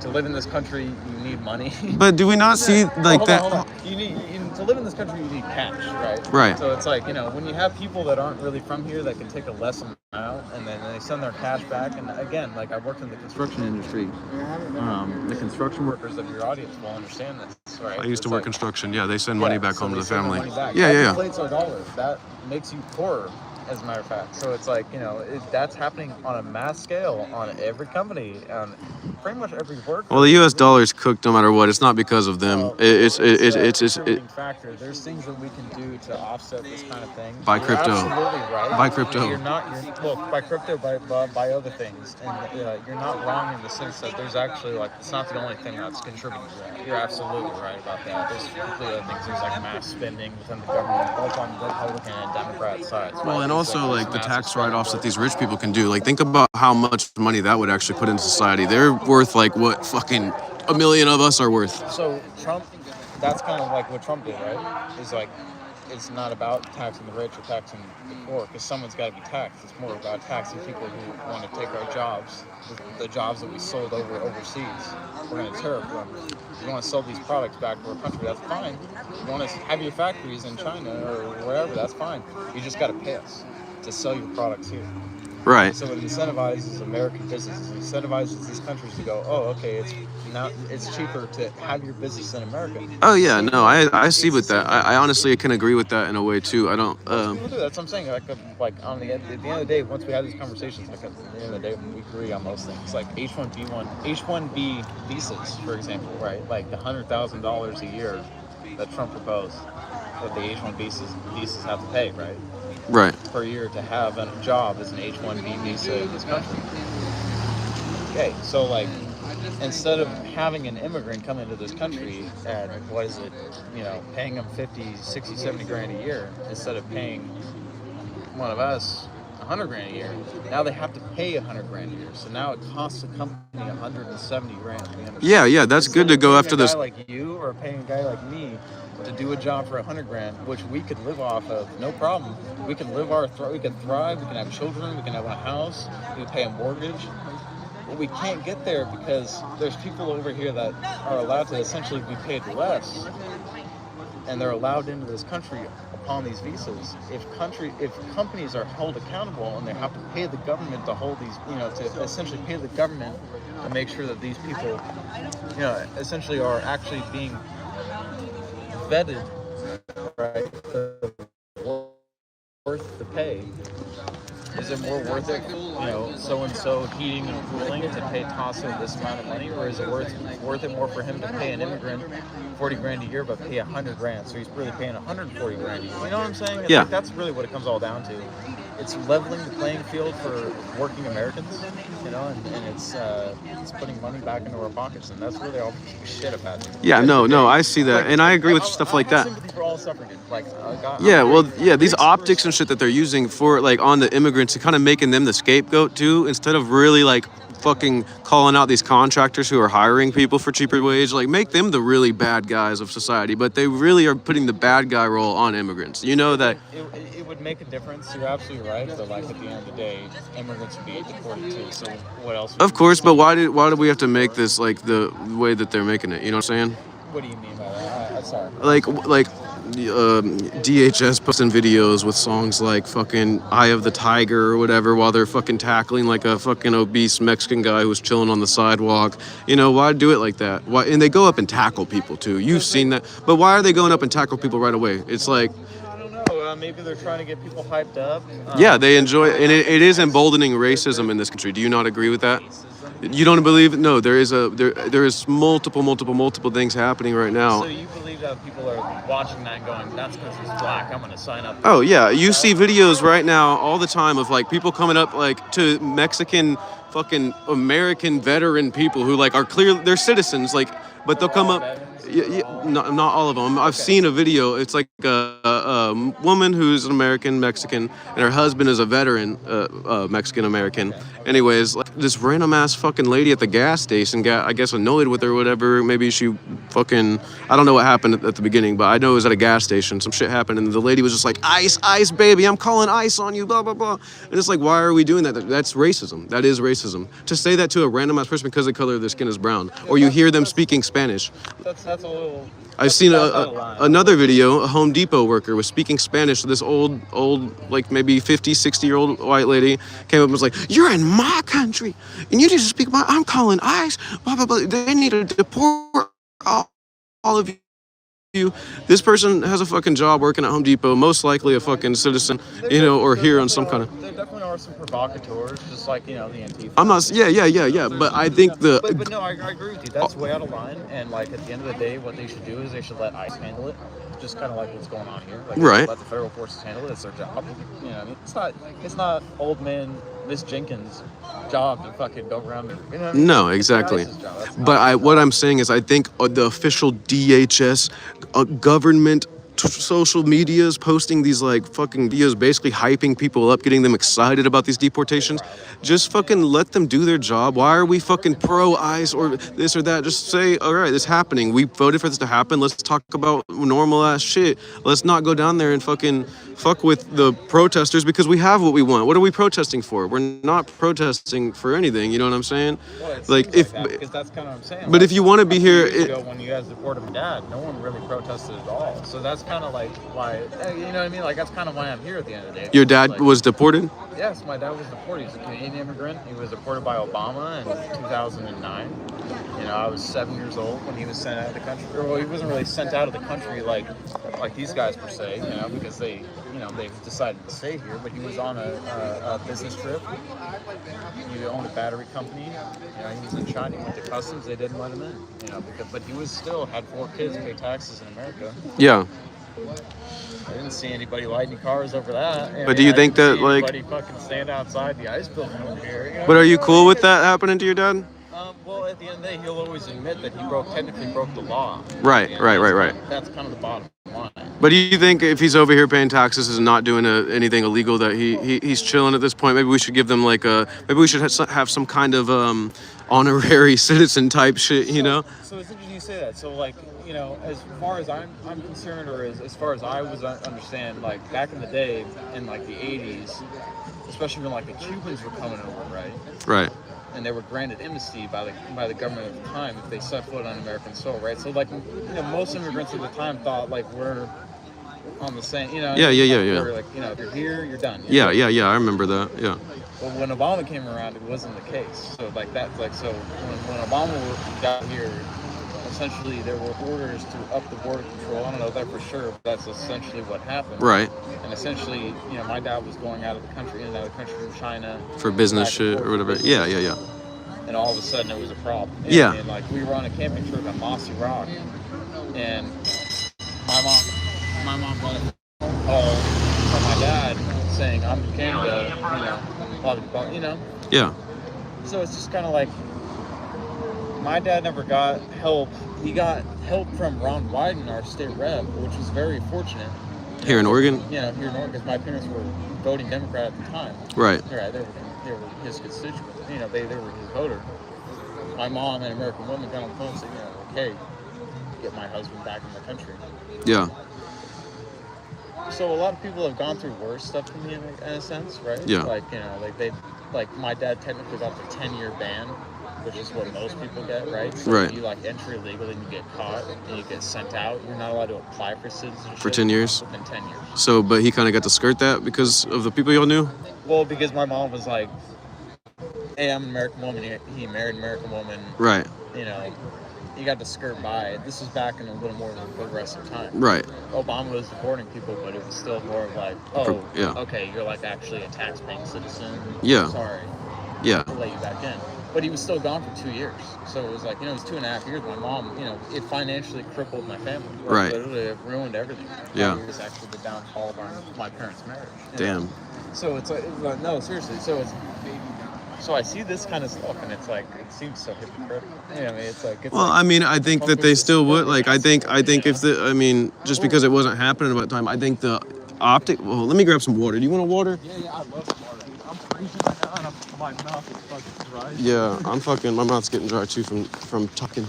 To live in this country, you need money. But do we not see like that? Hold on. To live in this country, you need cash, right? Right. So it's like, when you have people that aren't really from here that can take a less amount and then they send their cash back. And again, like I worked in the construction industry. The construction workers of your audience will understand this, right? I used to work construction. Yeah, they send money back home to the family. Yeah. Inflates our dollars. That makes you poorer. As a matter of fact, so it's like that's happening on a mass scale on every company, on pretty much every worker. Well, the U.S. dollar is cooked no matter what. It's not because of them. It's factor. There's things that we can do to offset this kind of thing. Buy crypto. Absolutely right. Buy crypto. Buy crypto, buy other things, and you're not wrong in the sense that there's actually it's not the only thing that's contributing to that. You're absolutely right about that. There's completely other things. There's like mass spending within the government, both on the Republican and Democrat sides. Well, and also like the tax write-offs that these rich people can do. Like think about how much money that would actually put into society. They're worth like what fucking a million of us are worth. So Trump that's kind of like what Trump did, right? Is like, it's not about taxing the rich or taxing the poor, because someone's got to be taxed. It's more about taxing people who want to take our jobs, the jobs that we sold overseas. We're going to tariff them. If you want to sell these products back to our country, that's fine. If you want to have your factories in China or wherever, that's fine. You just got to pay us to sell your products here. Right. So it incentivizes American businesses. It incentivizes these countries to go, oh, okay, it's cheaper to have your business in America. Oh yeah, no, I see with that. I honestly can agree with that in a way too. I don't. People do. That's what I'm saying. Like at the end of the day, once we have these conversations, like at the end of the day, we agree on most things. Like H-1B visas, for example, right? Like the $100,000 a year that Trump proposed that the H-1 visas have to pay, right? Right. Per year to have a job as an H-1B visa in this country. Okay, so like, instead of having an immigrant come into this country at, what is it, paying them 50, 60, 70 grand a year, instead of paying one of us 100 grand a year, now they have to pay 100 grand a year. So now it costs the company 170 grand. Yeah, that's good to go after this. A guy like you or paying a guy like me to do a job for 100 grand, which we could live off of, no problem. We can live we can thrive, we can have children, we can have a house, we can pay a mortgage. But we can't get there because there's people over here that are allowed to essentially be paid less, and they're allowed into this country upon these visas. If companies are held accountable and they have to pay the government to hold these, to essentially pay the government to make sure that these people, essentially are actually being vetted, right, worth the pay. Is it more worth it, so-and-so heating and cooling to pay Tasso this amount of money, or is it worth it more for him to pay an immigrant 40 grand a year but pay 100 grand, so he's really paying 140 grand a year? You know what I'm saying? Yeah. Like, that's really what it comes all down to. It's leveling the playing field for working Americans, and it's putting money back into our pockets, and that's really all we shit about. Yeah, no, I see that, and I agree with stuff like that. Sympathy for all suffrages. These optics and shit that they're using for like on the immigrants, to kind of making them the scapegoat too, instead of really like fucking calling out these contractors who are hiring people for cheaper wage, like make them the really bad guys of society. But they really are putting the bad guy role on immigrants. You know that it would make a difference. You're absolutely right. But like at the end of the day, immigrants would be deported too. So what else? Of course, but why do we have to make this like the way that they're making it? You know what I'm saying? What do you mean by that? I'm sorry. Like DHS posting videos with songs like fucking Eye of the Tiger or whatever while they're fucking tackling like a fucking obese Mexican guy who's chilling on the sidewalk. Why do it like that? Why? And they go up and tackle people too. You've seen that. But why are they going up and tackle people right away? It's like, I don't know. Maybe they're trying to get people hyped up. Yeah, they enjoy it. And it is emboldening racism in this country. Do you not agree with that? You don't believe it? No, there is multiple things happening right now. So you believe that people are watching that and going, that's because he's black, I'm going to sign up. Oh, yeah. You see videos right now all the time of like people coming up like to Mexican fucking American veteran people who like are clear, they're citizens, like, but they'll come up. Not all of them. I've seen a video. It's like a woman who's an American Mexican, and her husband is a veteran Mexican American. Anyways, like this random ass fucking lady at the gas station got, I guess, annoyed with her or whatever. Maybe she fucking, I don't know what happened at the beginning, but I know it was at a gas station. Some shit happened, and the lady was just like, ice, baby, I'm calling ice on you, blah, blah, blah. And it's like, why are we doing that? That's racism. That is racism. To say that to a random ass person because the color of their skin is brown, or you hear them speaking Spanish. That's a little... I've seen another video. A Home Depot worker was speaking Spanish to this old, like maybe 50, 60-year-old white lady. Came up and was like, "You're in my country, and you need to speak my. I'm calling ICE. Blah blah blah. They need to deport all of you." This person has a fucking job working at Home Depot, most likely a fucking citizen, or here on some kind of. There definitely are some provocateurs, just like the Antifa. I'm not. Yeah. But I think But no, I agree with you. That's way out of line. And like at the end of the day, what they should do is they should let ICE handle it, just kind of like what's going on here. Like, right. Let the federal forces handle it. It's their job. It's not old man Miss Jenkins' job to fucking go around. No, exactly. But what I'm saying is, I think the official DHS government social medias posting these like fucking videos, basically hyping people up, getting them excited about these deportations. Just fucking let them do their job. Why are we fucking pro ICE or this or that? Just say, all right, this is happening. We voted for this to happen. Let's talk about normal ass shit. Let's not go down there and fucking fuck with the protesters because we have what we want. What are we protesting for? We're not protesting for anything. You know what I'm saying? Well, it Like seems if, that, because that's kind of what I'm saying. but if you want to be here, Years ago when you guys deported my dad, no one really protested at all. So that's kind of like why, you know what I mean? Like that's kind of why I'm here at the end of the day. your dad Like, was deported. yes, my dad was deported. He's a Canadian immigrant. He was deported by Obama in 2009. You know, I was 7 years old when he was sent out of the country. Or, well, he wasn't really sent out of the country like these guys per se, you know, because they decided to stay here. But he was on a business trip. He owned a battery company. You know, he was in China. He went to customs. They didn't let him in. You know, but he was still had 4 kids, pay taxes in America. Yeah. I didn't see anybody lighting cars over that. But do you think that like? Anybody fucking stand outside the ICE building over here? You know? But are you cool with that happening to your dad? Well, at the end of the day, he'll always admit that he technically broke the law. Right, You know, right. That's kind of the bottom line. But do you think if he's over here paying taxes and not doing anything illegal that he's chilling at this point? Maybe we should give them like maybe we should have some kind of honorary citizen type shit, you know? So it's interesting you say that. So like, you know, as far as I'm concerned, or as far as I was understand, like back in the day in like the 80s, especially when like the Cubans were coming over, right? Right. And they were granted amnesty by the government at the time if they set foot on American soil, right? So like, you know, most immigrants at the time thought like we're on the same, you know. Yeah. We're like, you know, if you're here, you're done. Yeah. I remember that. Yeah. But when Obama came around, it wasn't the case. So like that's like so when Obama got here, essentially there were orders to up the border control. I don't know that for sure, but that's essentially what happened. Right. And essentially, you know, my dad was going out of the country, in and out of the country from China. For business shit or whatever. Yeah. And all of a sudden it was a problem. Yeah. And like we were on a camping trip at Mossy Rock, and my mom got a phone call from my dad saying, I'm in Canada, you know, blah, blah, blah, you know. Yeah. So it's just kind of like, my dad never got help. He got help from Ron Wyden, our state rep, which was very fortunate. Here in Oregon? Yeah, here in Oregon, because my parents were voting Democrat at the time. Right. Right, they were his constituents. You know, they were his voter. My mom, an American woman, got on the phone and said, you know, okay, get my husband back in the country. Yeah. So a lot of people have gone through worse stuff than me in a sense, right? Yeah. Like, you know, like my dad technically got the 10-year ban, which is what most people get, right? So right. If you like enter illegally and you get caught and you get sent out, you're not allowed to apply for citizenship for 10 years. Within 10 years. So, but he kind of got to skirt that because of the people y'all knew. Well, because my mom was like, "Hey, I'm an American woman." He married an American woman. Right. You know, you got to skirt by it. This was back in a little more of a progressive time. Right. Obama was deporting people, but it was still more of like, oh, yeah. Okay, you're like actually a tax-paying citizen. Yeah. Sorry. Yeah. We'll let you back in. But he was still gone for 2 years. So it was like, you know, it was 2.5 years. My mom, you know, it financially crippled my family. Right. Literally, it ruined everything. Yeah. It was actually the downfall of my parents' marriage. Damn. So it's like, no, seriously. So I see this kind of stuff, and it's like, it seems so hypocritical. Yeah, I mean, it's like. Well, I mean, I think that they still would. Like, I think if just because it wasn't happening at that time, I think the optic. Well, let me grab some water. Do you want a water? Yeah, I love water. I'm freezing right now, and my mouth is fucking dry. Yeah, my mouth's getting dry too from talking.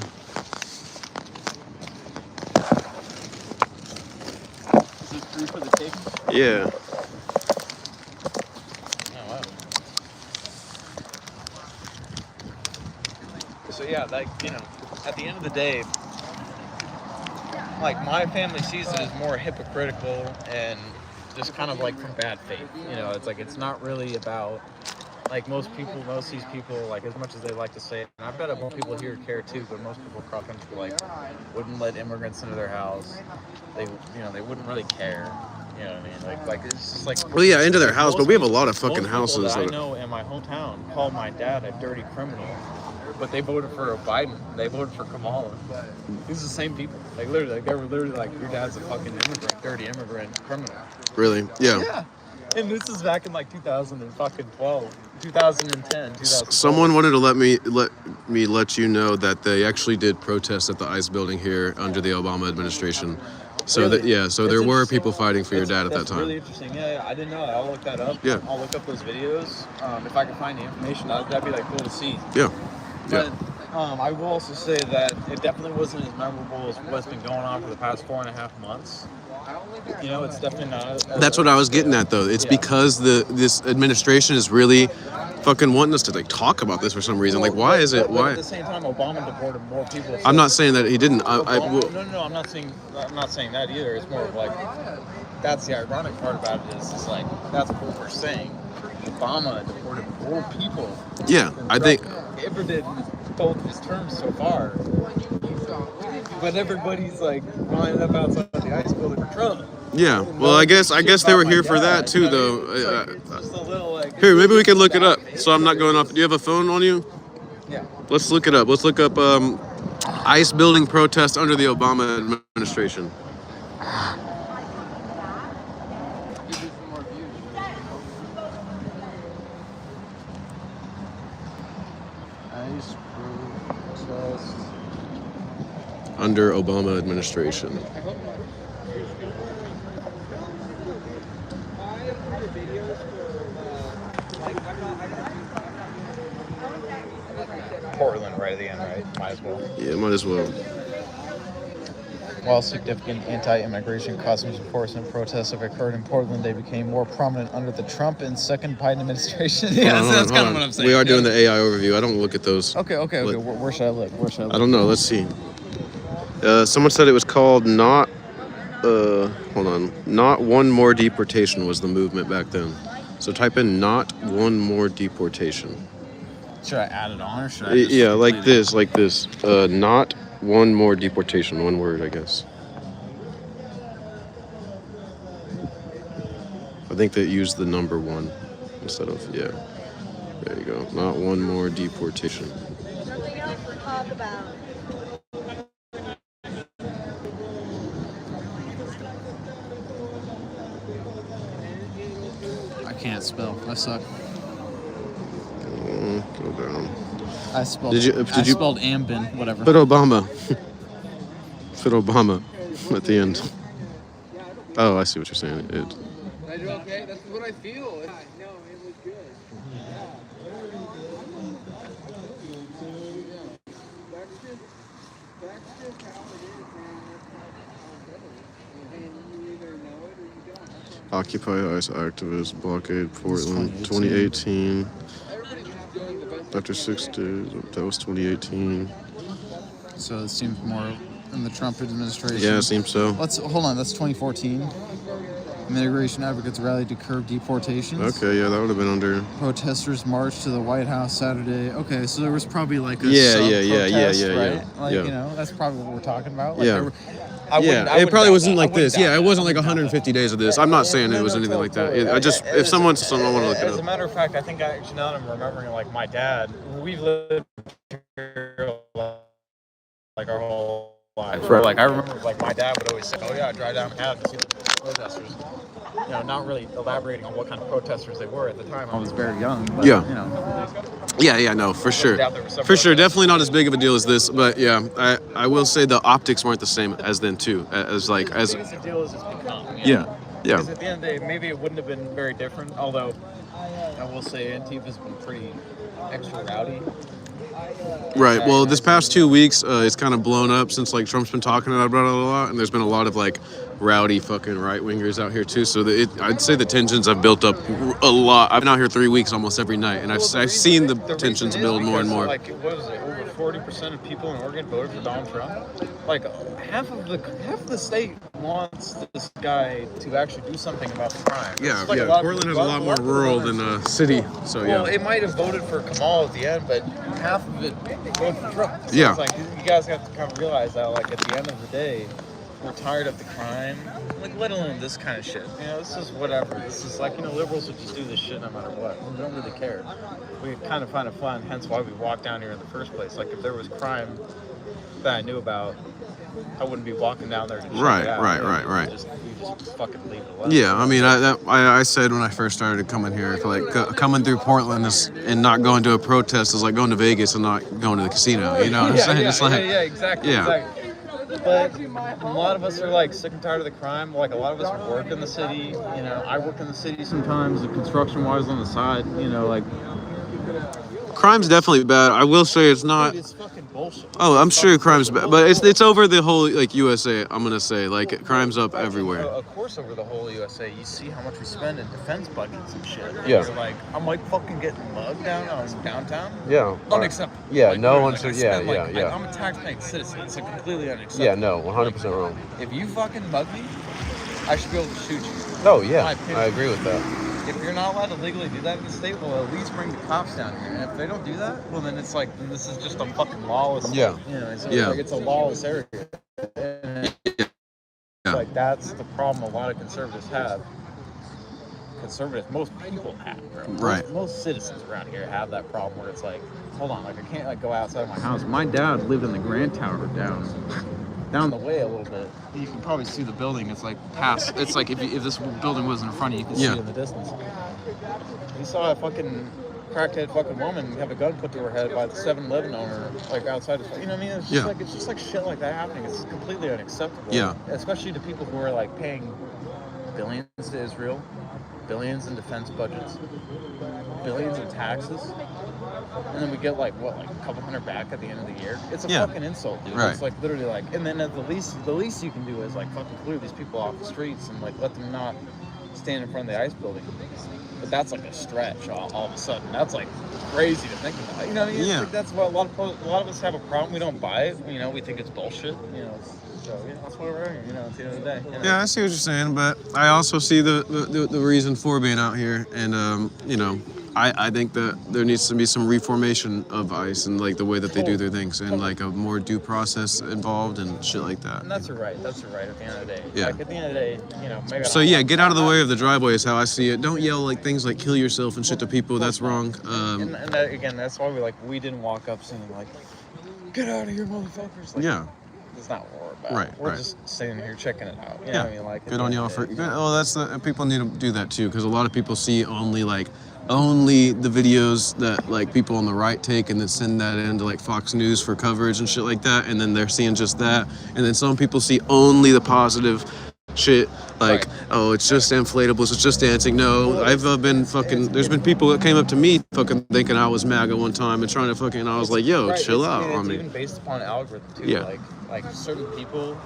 Is this free for the taking? Yeah. Oh, wow. So yeah, like, you know, at the end of the day, like my family sees it as more hypocritical and just kind of like from bad faith. You know, it's like it's not really about like most of these people, like as much as they like to say it, and I bet more people here care too, but most people across the country like wouldn't let immigrants into their house. They wouldn't really care. You know what I mean? Like it's just like. Well, yeah, into their house, but we have a lot of fucking houses. That I know in my hometown called my dad a dirty criminal, but they voted for Biden. They voted for Kamala. These are the same people. Like literally, they were literally like, your dad's a fucking immigrant, dirty immigrant, criminal. Really? Yeah. Yeah. And this is back in like 2012, 2010. Someone wanted to let me let you know that they actually did protest at the ICE building here under the Obama administration. So so there were people fighting for your dad at that That's time. really interesting. Yeah, I didn't know that. I'll look that up. Yeah. I'll look up those videos. If I can find the information, that'd be like cool to see. Yeah. But I will also say that it definitely wasn't as memorable as what's been going on for the past 4.5 months. You know, it's definitely not. That's what I was getting at, though. It's because this administration is really fucking wanting us to like talk about this for some reason. Like, why is it? But Why? at the same time, Obama deported more people. I'm not saying that he didn't. No, I'm not saying that either. It's more of like that's the ironic part about it is like that's what we're saying. Obama deported more people. Yeah, I think. Ever did both his terms so far. But everybody's like lining up outside the ice building for Trump. Yeah, well, I guess they were here for that too, though. Just a little like. Here, maybe we can look it up. So I'm not going off. Do you have a phone on you? Yeah. Let's look it up. Let's look up ice building protest under the Obama administration. Ice protest under Obama administration. Portland right at the end, right? Might as well. Yeah, might as well. While significant anti-immigration customs enforcement protests have occurred in Portland, they became more prominent under the Trump and second Biden administration. That's kind of what I'm saying. We are doing the AI overview. I don't look at those. Okay. Where should I look? I don't know. Let's see. Someone said it was called not. Hold on. Not one more deportation was the movement back then. So type in not one more deportation. Should I add it on or should I just like this. Not one more deportation. One word, I guess. I think they used the number one instead of, yeah. There you go. Not one more deportation. Something else to talk about. I can't spell. I suck. Go down. I spelled. Did you spelled Ambin, whatever. Put Obama. Put Obama at the end. Oh, I see what you're saying. I do okay. That's what I feel. No, it was good. That's just how it is, man. And you either know it or you don't. Occupy ICE activists blockade Portland 2018. After 6 days, that was 2018. So it seems more in the Trump administration. Yeah, it seems so. Hold on. That's 2014. Immigration advocates rallied to curb deportations. Okay, yeah, that would have been under. Protesters marched to the White House Saturday. Okay, so there was probably like a Yeah, right? Like, yeah. you know, that's probably what we're talking about. Like Yeah. It probably wasn't like this. Yeah, it wasn't like 150 days of this. I'm not saying it was anything like that. If someone I want to look it As a up. matter of fact, I think actually now that I'm remembering, like my dad, we've lived here like our whole lives. Right. Like I remember, like my dad would always say, "Oh yeah, I drive down Manhattan to see the protesters." You know, not really elaborating on what kind of protesters they were at the time. I was very young. But, Yeah. You know. Yeah, no, for sure. For sure, definitely not as big of a deal as this, but yeah, I will say the optics weren't the same as then too. As The biggest deal is it's become. Yeah. Because at the end of the day, maybe it wouldn't have been very different. Although I will say Antifa's been pretty extra rowdy. Right. Well, this past 2 weeks, it's kind of blown up since like Trump's been talking about it a lot, and there's been a lot of like rowdy fucking right wingers out here too. So I'd say the tensions have built up a lot. I've been out here 3 weeks almost every night, and I've seen the tensions build more and more. Like, what is it? Over 40% of people in Oregon voted for Donald Trump. Like half of the state wants this guy to actually do something about the crime. Yeah, like Portland has a lot more rural than a city, so yeah. Well, it might have voted for Kamal at the end, but half of it voted for Trump. So Yeah. It's like you guys have to kind of realize that, like, at the end of the day, we're tired of the crime, like, let alone this kind of shit. You know, this is whatever. This is like, you know, liberals would just do this shit no matter what. We don't really care. We kind of find it fun, hence why we walked down here in the first place. Like, if there was crime that I knew about, I wouldn't be walking down there to check it out. Right. You just fucking leave it alone. Yeah, I mean, I said when I first started coming here, like coming through Portland and not going to a protest is like going to Vegas and not going to the casino. You know what I'm saying? It's like, exactly. But a lot of us are like sick and tired of the crime. Like a lot of us work in the city. You know, I work in the city sometimes, construction-wise on the side. You know, like Crime's definitely bad. I will say it's not. dude, it's fucking bullshit. Oh, I'm sure crime's bad, but it's over the whole like USA. I'm gonna say like crime's up everywhere. Of course, over the whole USA, you see how much we spend in defense budgets and shit. Yeah. You're like, I'm like fucking getting mugged downtown. Yeah. Unacceptable. Yeah, Like, no literally, one like, should. I Yeah, spend, like, yeah, yeah. I'm a tax-paying citizen. It's like completely unacceptable. Yeah, no, 100% wrong. If you fucking mug me, I should be able to shoot you. Oh My yeah, opinion. I agree with that. If you're not allowed to legally do that in the state, well, at least bring the cops down here. And if they don't do that, well, then it's like, then this is just a fucking lawless. Yeah. You know, it's Yeah. like it's a lawless area. And it's like that's the problem a lot of conservatives have. Most people have. Right. Most citizens around here have that problem where it's like, hold on, like I can't like go outside of my house. My dad lived in the Grand Tower down the way a little bit. You can probably see the building. It's like past. It's like if this building was in front of you, you can see it in the distance. We saw a fucking crackhead fucking woman have a gun put to her head by the 7-Eleven owner, like outside of. You know what I mean? It's just like shit like that happening. It's completely unacceptable. Yeah. Especially to people who are like paying billions to Israel, billions in defense budgets, billions in taxes. And then we get like a couple hundred back at the end of the year. It's a fucking insult, dude. Right. It's like literally like, and then the least you can do is like fucking clear these people off the streets and like let them not stand in front of the ICE building. But that's like a stretch all of a sudden. That's like crazy to think about. You know what I mean? Yeah. It's like that's what a lot of us have a problem. We don't buy it. You know, we think it's bullshit. You know. So yeah, that's what we're here. You know, at the end of the day. You know? Yeah, I see what you're saying, but I also see the reason for being out here, and you know, I think that there needs to be some reformation of ICE and like the way that they do their things, and like a more due process involved and shit like that. And that's right. That's right. At the end of the day. Yeah. Like at the end of the day, you know, maybe. So yeah, get out of the way of the driveway is how I see it. Don't yell like things like kill yourself and shit to people. That's wrong. And that, again, that's why we didn't walk up saying like, get out of here, motherfuckers. Like, yeah. It's not what we're about. Right, We're right. just sitting here checking it out. You know what I mean? Like, Good on y'all for. Good. Oh, that's the people need to do that too, because a lot of people see only the videos that like people on the right take and then send that into like Fox News for coverage and shit like that, and then they're seeing just that, and then some people see only the positive shit, like, oh, it's just inflatables, it's just dancing. No, I've been fucking, there's been people that came up to me fucking thinking I was MAGA one time and trying to fucking, and I was like, yo, chill out on me. It's even based upon algorithm too. Yeah. Like certain people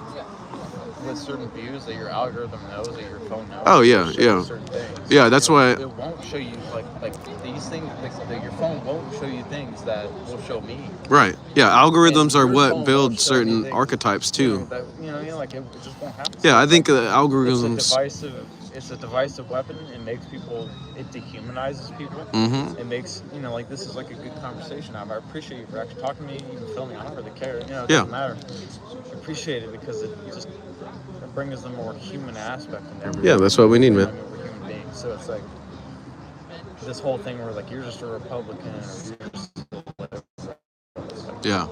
with certain views that your algorithm knows, that your phone knows. Oh yeah, show yeah. Certain things. Yeah, that's why. It won't show you like these things. Like your phone won't show you things that will show me. Right. Yeah, algorithms are your what phone build won't show me certain things, archetypes too. That, you know, like it just won't happen. Yeah, I think algorithms. It's a divisive weapon. It makes people. It dehumanizes people. Mm-hmm. It makes, you know, like this is like a good conversation. I appreciate you for actually talking to me, even filming. I don't really care. You know, it doesn't matter. I appreciate it because it just brings a more human aspect in everything. Yeah, that's what we need, man. I mean, we're human beings, so it's like this whole thing where like you're just a Republican or you're just whatever. Yeah.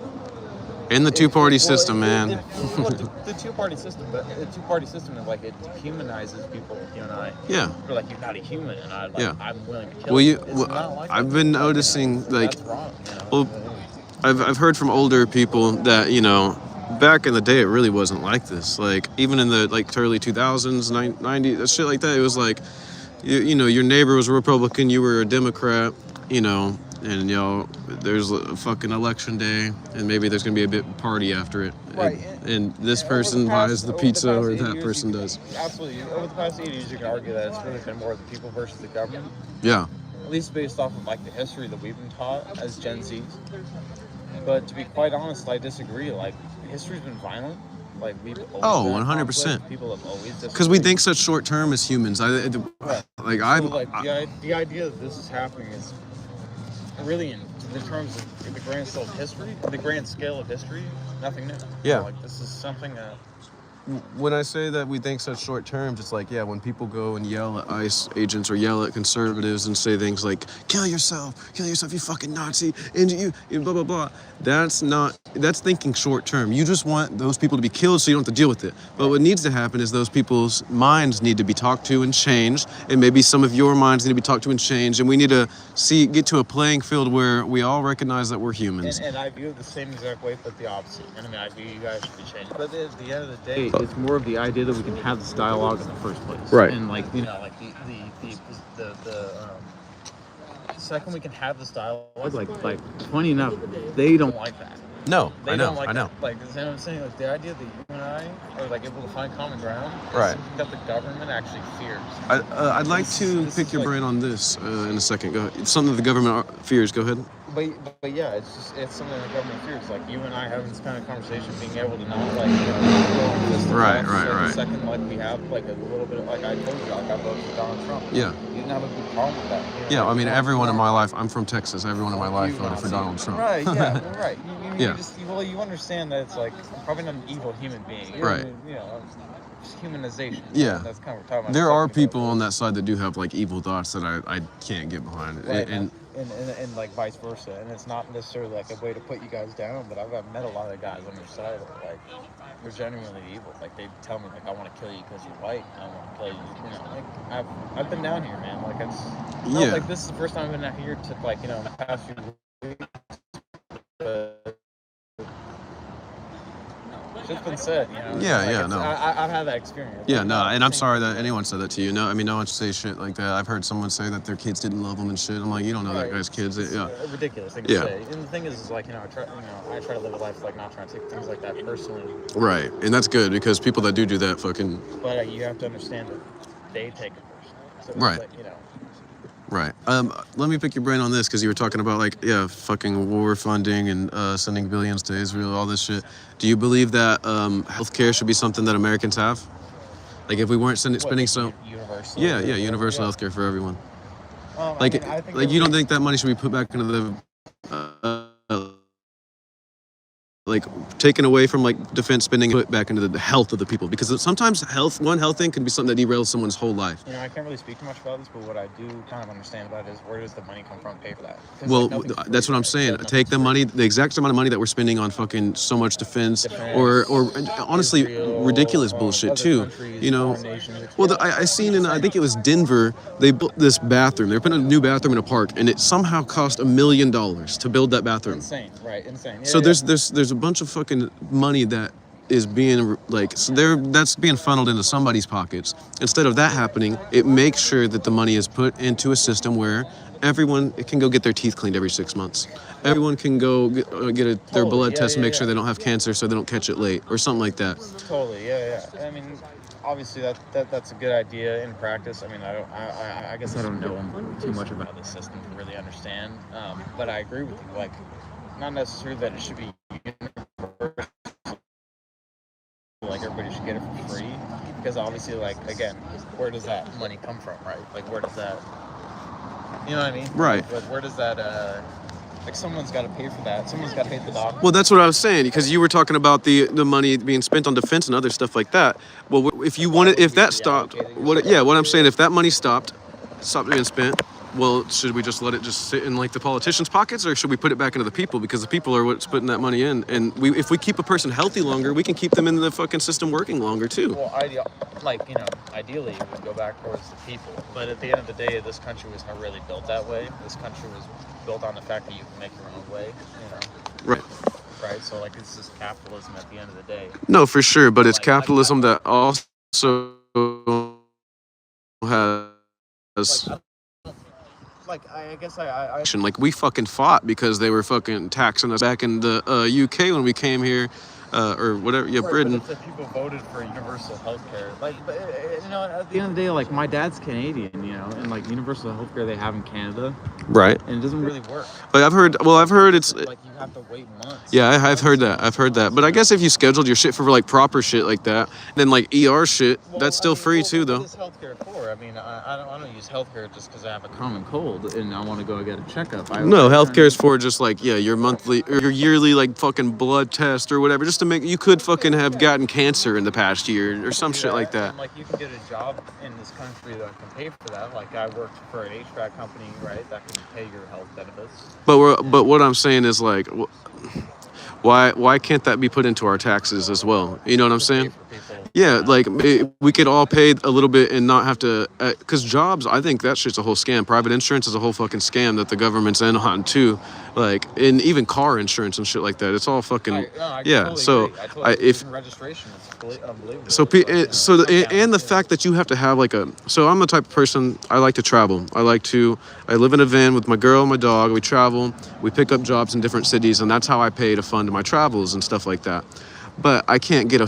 In the two-party system, man. The two-party system, but the two-party system is like it dehumanizes people. You and I. Yeah. We're like, you're not a human, and I'm willing to kill Well, you. It's not like I've that. been noticing like, That's wrong. You know? well, I've heard from older people that, you know, back in the day it really wasn't like this. Like even in the like early 2000s, 90s, shit like that, it was like, you know, your neighbor was a Republican, you were a Democrat, you know. And there's a fucking election day, and maybe there's gonna be a bit party after it. Right. And this person buys the pizza, or that person does. Absolutely. Over the past 8 years, you can argue that it's really been more the people versus the government. Yeah. At least based off of like the history that we've been taught as Gen Zs. But to be quite honest, I disagree. Like history's been violent. Like we've always 100%. People have always disagreed. Because we think such short term as humans. The idea that this is happening is really in terms of the grand scale of history, nothing new. Yeah. Like this is something that when I say that we think such short terms, it's like, yeah, when people go and yell at ICE agents or yell at conservatives and say things like, kill yourself, you fucking Nazi, and you blah, blah, blah. That's thinking short term. You just want those people to be killed so you don't have to deal with it. But what needs to happen is those people's minds need to be talked to and changed, and maybe some of your minds need to be talked to and changed, and we need to get to a playing field where we all recognize that we're humans. And I view it the same exact way, but the opposite. And I mean, I view you guys should be changed. But at the end of the day, it's more of the idea that we can have this dialogue in the first place. Right. And like, you know, like the second we can have this dialogue, like funny enough, they don't like that. No, They I know, don't like I know. that. Like, you know what I'm saying? Like, the idea that you and I are like able to find common ground is Right. something that the government actually fears. I'd like to pick your brain on this in a second. Go ahead. It's something that the government fears. Go ahead. But yeah, it's something the government fears. Like you and I having this kind of conversation, being able to not like go into Right. The second like we have like a little bit of, like I told you, like I voted for Donald Trump. Yeah. You didn't have a big problem with that. You know, Yeah, like, I mean, everyone in my life, I'm from Texas, everyone in my life voted for Donald Trump. Right, yeah, well, right. Yeah. You understand that it's like probably not an evil human being. Right. You know, just humanization. Yeah. That's kind of what we're talking about. There are people on that side that do have like evil thoughts that I can't get behind. Right. And And like vice versa, and it's not necessarily like a way to put you guys down, but I've met a lot of guys on your side that like they're genuinely evil. Like they tell me like I want to kill you because you're white. I want to kill you. You know, like I've been down here, man. Like it's not like this is the first time I've been out here to like in the past few weeks. But shit's been said, you know. Yeah, no. I've had that experience. Yeah, no, and I'm sorry that anyone said that to you. No, I mean, no one should say shit like that. I've heard someone say that their kids didn't love them and shit. I'm like, you don't know that guy's kids. It's Yeah. a ridiculous thing to say. And the thing is like, I try to live a life like not trying to take things like that personally. Right, and that's good because people that do that fucking. But you have to understand that they take it personally. So Right. Like, Right. Let me pick your brain on this because you were talking about like, yeah, fucking war funding and sending billions to Israel, all this shit. Do you believe that healthcare should be something that Americans have? Like if we weren't spending so. Universal. Yeah, universal healthcare for everyone. I think You don't think that money should be put back into the like taken away from like defense spending and put back into the health of the people, because sometimes one health thing can be something that derails someone's whole life. I can't really speak too much about this, but what I do kind of understand about it is where does the money come from to pay for that? Well, that's what I'm saying. Take the money, the exact amount of money that we're spending on fucking so much defense or honestly ridiculous bullshit too. Well, I seen I think it was Denver, they built this bathroom. They're putting a new bathroom in a park, and it somehow cost $1 million to build that bathroom. Insane, right? Insane. So there's a bunch of fucking money that is being that's being funneled into somebody's pockets. Instead of that happening, it makes sure that the money is put into a system where everyone can go get their teeth cleaned every 6 months. Everyone can go get their blood test and make sure they don't have cancer so they don't catch it late or something like that. Totally, yeah. I mean, obviously that's a good idea in practice. I mean, I guess I don't know too much about the system to really understand, but I agree with you. Like, not necessarily that it should be universal, like everybody should get it for free, because obviously, like, again, where does that money come from, right? Like, where does that, you know what I mean? Right. Like, where does that, like, someone's got to pay for that. Someone's got to pay the doctor. Well, that's what I was saying, because you were talking about the money being spent on defense and other stuff like that. Well, if that stopped, what I'm saying, if that money stopped being spent, well, should we just let it just sit in like the politicians' pockets, or should we put it back into the people? Because the people are what's putting that money in, and if we keep a person healthy longer, we can keep them in the fucking system working longer too. Well, ideally, it would go back towards the people. But at the end of the day, this country was not really built that way. This country was built on the fact that you can make your own way. Right. Right. So like, it's just capitalism at the end of the day. No, for sure, but it's capitalism that also has. I guess I like we fucking fought because they were fucking taxing us back in the UK when we came here, or whatever. Yeah, Britain. But people voted for universal healthcare. Like, but at the end of the day, like my dad's Canadian, and like universal healthcare they have in Canada. Right. And it doesn't really work. But I've heard it's like you have to wait months. Yeah, I've heard that. But I guess if you scheduled your shit for like proper shit like that, then like ER shit, that's still free too, though. What is healthcare for? whatever. I mean, I don't use healthcare just because I have a common cold and I want to go get a checkup. No, healthcare is for just like, yeah, your monthly or your yearly like fucking blood test or whatever, just to make you could fucking have gotten cancer in the past year or some shit like that. And like you can get a job in this country that can pay for that. Like I worked for an HVAC company, right? That can pay your health benefits. But what I'm saying is like, why can't that be put into our taxes as well? You know what I'm saying? Yeah, like we could all pay a little bit and not have to, because jobs, I think that shit's a whole scam. Private insurance is a whole fucking scam that the government's in on too. Like, and even car insurance and shit like that. It's all fucking, yeah. Totally so agree. I totally if registration is unbelievable. so and the fact that you have to have like so I'm the type of person, I like to travel. I live in a van with my girl and my dog. We travel, we pick up jobs in different cities, and that's how I pay to fund my travels and stuff like that. But I can't get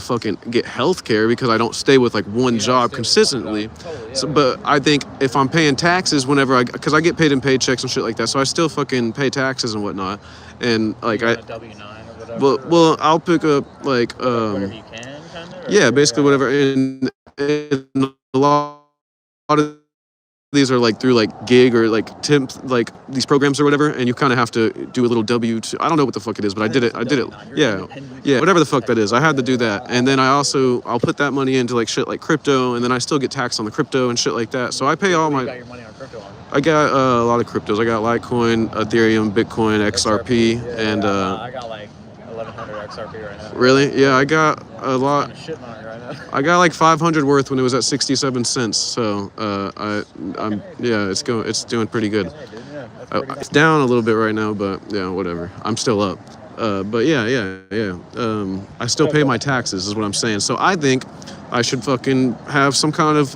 health care because I don't stay with like one job consistently. So, but I think if I'm paying taxes whenever because I get paid in paychecks and shit like that, so I still fucking pay taxes and whatnot. And like a W-9 or whatever. Well, I'll pick up like whatever you can, kind of. Yeah, basically whatever. And a lot of these are like through like gig or like temp, like these programs or whatever, and you kind of have to do a little W2. I don't know what the fuck it is, but I did it. Yeah, whatever the fuck that is. I had to do that, and then I'll put that money into like shit like crypto, and then I still get taxed on the crypto and shit like that. So I pay all my. You got your money on crypto on? I got a lot of cryptos. I got Litecoin, Ethereum, Bitcoin, XRP, and I got like 1,100 XRP right now. Really? Yeah, I got a lot. I'm shitting on it right now. I got like 500 worth when it was at 67 cents. So it's doing pretty good. It's down a little bit right now, but yeah, whatever. I'm still up. But yeah. I still pay my taxes, is what I'm saying. So I think I should fucking have some kind of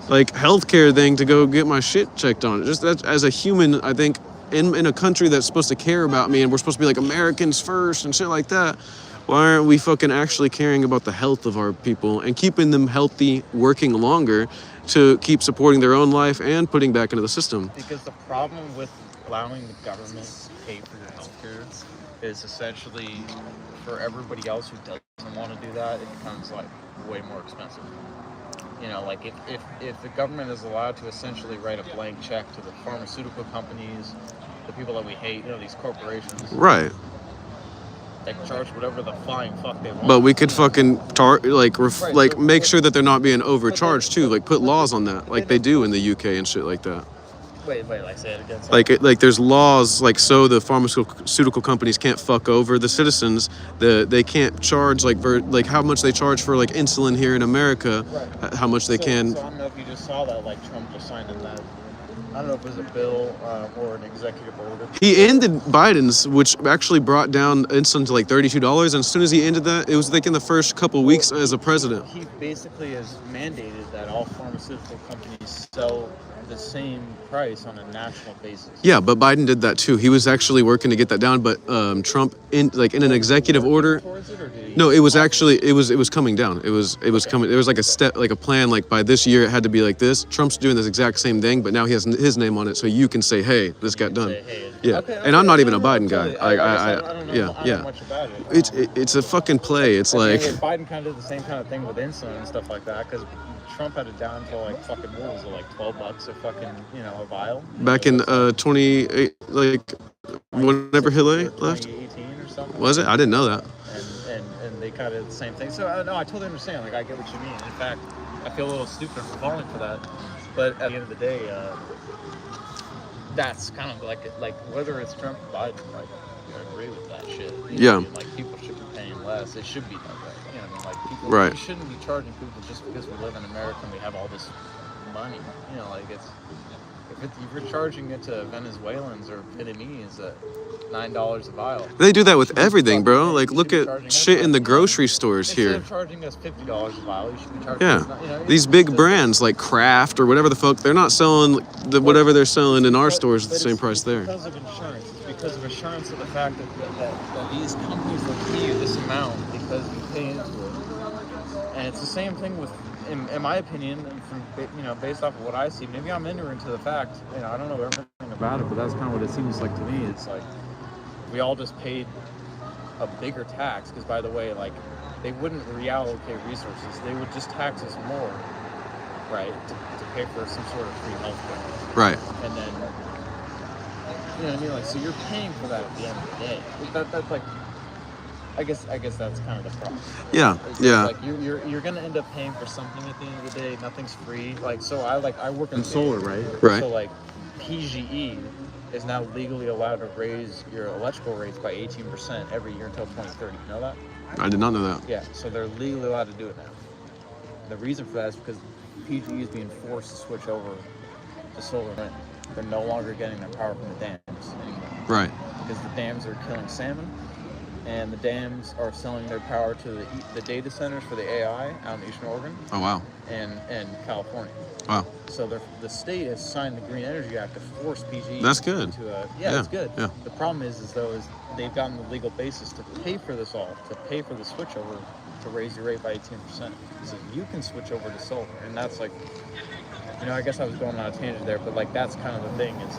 like healthcare thing to go get my shit checked on. Just that as a human, I think in a country that's supposed to care about me and we're supposed to be like Americans first and shit like that. Why aren't we fucking actually caring about the health of our people and keeping them healthy, working longer to keep supporting their own life and putting back into the system? Because the problem with allowing the government to pay for your healthcare is essentially for everybody else who doesn't want to do that, it becomes like way more expensive. You know, like if the government is allowed to essentially write a blank check to the pharmaceutical companies, the people that we hate, you know, these corporations. Right. They can charge whatever the flying fuck they want. But we could fucking make sure that they're not being overcharged too. Like put laws on that, like they do in the UK and shit like that. Wait, like say it again. Like there's laws like so the pharmaceutical companies can't fuck over the citizens. They can't charge like how much they charge for like insulin here in America, how much they can. So I don't know if you just saw that, like Trump just signed that. I don't know if it was a bill or an executive order. He ended Biden's, which actually brought down insulin to like $32. And as soon as he ended that, it was like in the first couple weeks as a president. He basically has mandated that all pharmaceutical companies sell the same price on a national basis. Yeah, but Biden did that too. He was actually working to get that down, but Trump in an executive order. No, it was actually it was coming down. It was coming. There was like a step, like a plan. Like by this year, it had to be like this. Trump's doing this exact same thing, but now he has his name on it, so you can say, "Hey, this got done." Yeah, and I'm not even a Biden guy. I don't know much about it. It's a fucking play. It's like Biden kind of did the same kind of thing with insulin and stuff like that because Trump had it down to like fucking what was it, like $12 a fucking a vial. Back in 28, like whenever Hillary left. 2018 or something. Was it? I didn't know that. And they kind of did the same thing. So no, I totally understand. Like I get what you mean. In fact, I feel a little stupid for falling for that. But at the end of the day, that's kind of like whether it's Trump or Biden, like I agree with that shit. Yeah. Like people should be paying less. It should be that way. You know, I mean, like people. Right. We shouldn't be charging people just because we live in America and we have all this money. You know, like it's. If you're charging it to Venezuelans or Vietnamese at $9 a vial. They do that with everything, bro. Like, look at shit in the grocery stores here. Instead of charging us $50 a vial, you should be charging us, these big brands like Kraft or whatever the fuck, they're not selling whatever they're selling in our stores at the same price there. Because of insurance. It's because of insurance of the fact that these companies will pay you this amount because you pay into it. And it's the same thing with, in my opinion, and from based off of what I see, maybe I'm ignorant to the fact. I don't know everything about it, but that's kind of what it seems like to me. It's like we all just paid a bigger tax because, by the way, like they wouldn't reallocate resources; they would just tax us more right, to pay for some sort of free healthcare. Right. And then, you know what I mean? Like, so you're paying for that at the end of the day. That's like, I guess that's kind of the problem. Yeah. It's Yeah. Like you're gonna end up paying for something at the end of the day. Nothing's free. Like, so I work in solar, right? Right. So like, PGE is now legally allowed to raise your electrical rates by 18% every year until 2030. You know that? I did not know that. Yeah. So they're legally allowed to do it now. The reason for that is because PGE is being forced to switch over to solar wind. They're no longer getting their power from the dams anymore. Right. Because the dams are killing salmon, and the dams are selling their power to the data centers for the AI out in Eastern Oregon. Oh wow. And California. Wow. So the state has signed the Green Energy Act to force PGE. That's good. It's good. Yeah. The problem is they've gotten the legal basis to pay for this all, to pay for the switchover to raise your rate by 18%. So you can switch over to solar, and that's like, you know, I guess I was going on a tangent there, but like that's kind of the thing is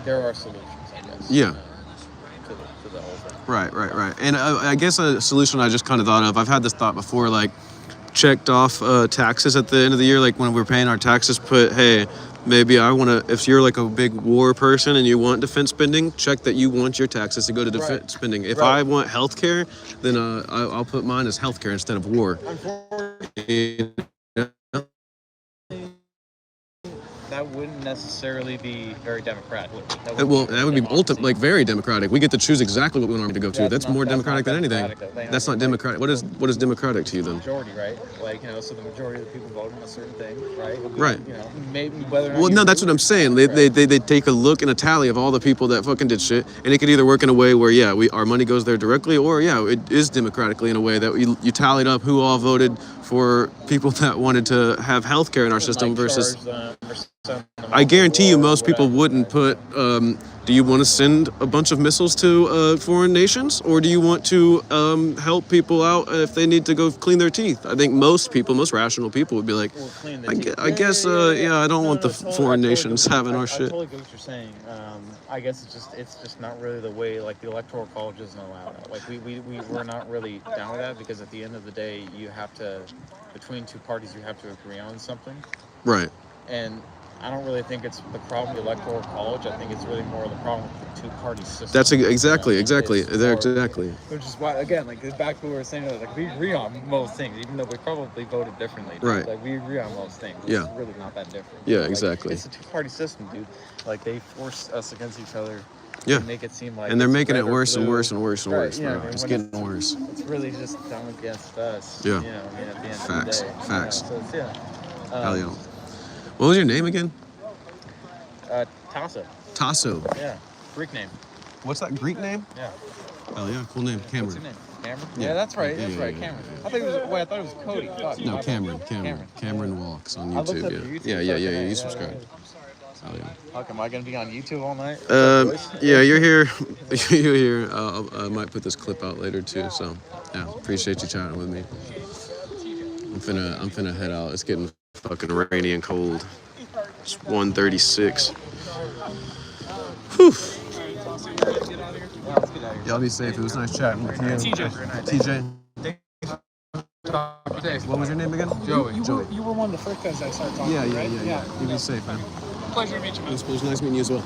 there are solutions, I guess. Yeah. To the whole thing. Right. And I guess a solution I just kind of thought of, I've had this thought before, like checked off taxes at the end of the year, like when we're paying our taxes, put, hey, maybe I want to, if you're like a big war person and you want defense spending, check that you want your taxes to go to defense spending. If I want healthcare, then I'll put mine as healthcare instead of war. That wouldn't necessarily be very democratic. That would be like very democratic. We get to choose exactly what we want to go to. That's more democratic than anything. That's not democratic. What is democratic to you then? Majority, right? Like, you know, so the majority of the people vote on a certain thing, right? Right. You know, maybe whether. Well, no, that's what I'm saying. They take a look and a tally of all the people that fucking did shit, and it could either work in a way where our money goes there directly, or it is democratically in a way that you tallied up who all voted for people that wanted to have healthcare in our system versus. I guarantee you most people wouldn't put, do you want to send a bunch of missiles to foreign nations? Or do you want to help people out if they need to go clean their teeth? I think most rational people would be like, I guess, I don't want the foreign nations having our shit. I totally get what you're saying. I guess it's just not really the way, like the Electoral College doesn't allow that. Like we're not really down with that because at the end of the day, you have to, between two parties, you have to agree on something. Right. And I don't really think it's the problem with the Electoral College. I think it's really more of the problem with the two-party system. That's exactly. Which is why, again, like back to what we were saying, like we agree on most things, even though we probably voted differently. Dude. Right. Like we agree on most things. Yeah. It's really not that different. Yeah, like, exactly. It's a two-party system, dude. Like they force us against each other. Yeah. To make it seem like. And they're making it worse and worse and worse and worse, right, bro. It's getting worse. It's really just them against us. Yeah. You know, I mean, at the end Facts. of the day. Facts. You know, so it's, Hell yeah. What was your name again? Tasso. Tasso. Yeah. Greek name. What's that Greek name? Yeah. Hell yeah, cool name. Cameron. What's your name? Cameron? Yeah, that's right. That's right. Cameron. I thought it was Cody. Fuck. No, Cameron Walks on I looked up your YouTube. YouTube. You subscribe. Hell yeah. Fuck, am I gonna be on YouTube all night? Yeah, you're here. You're here. I might put this clip out later too. So, yeah, appreciate you chatting with me. I'm finna head out. It's getting fucking rainy and cold. It's 1:36. Whew. Y'all be safe. It was nice chatting with you. TJ. What was your name again? Joey. You were one of the first guys I started talking to, right? Yeah. You be safe, man. Pleasure to meet you, man. It was nice meeting you as well.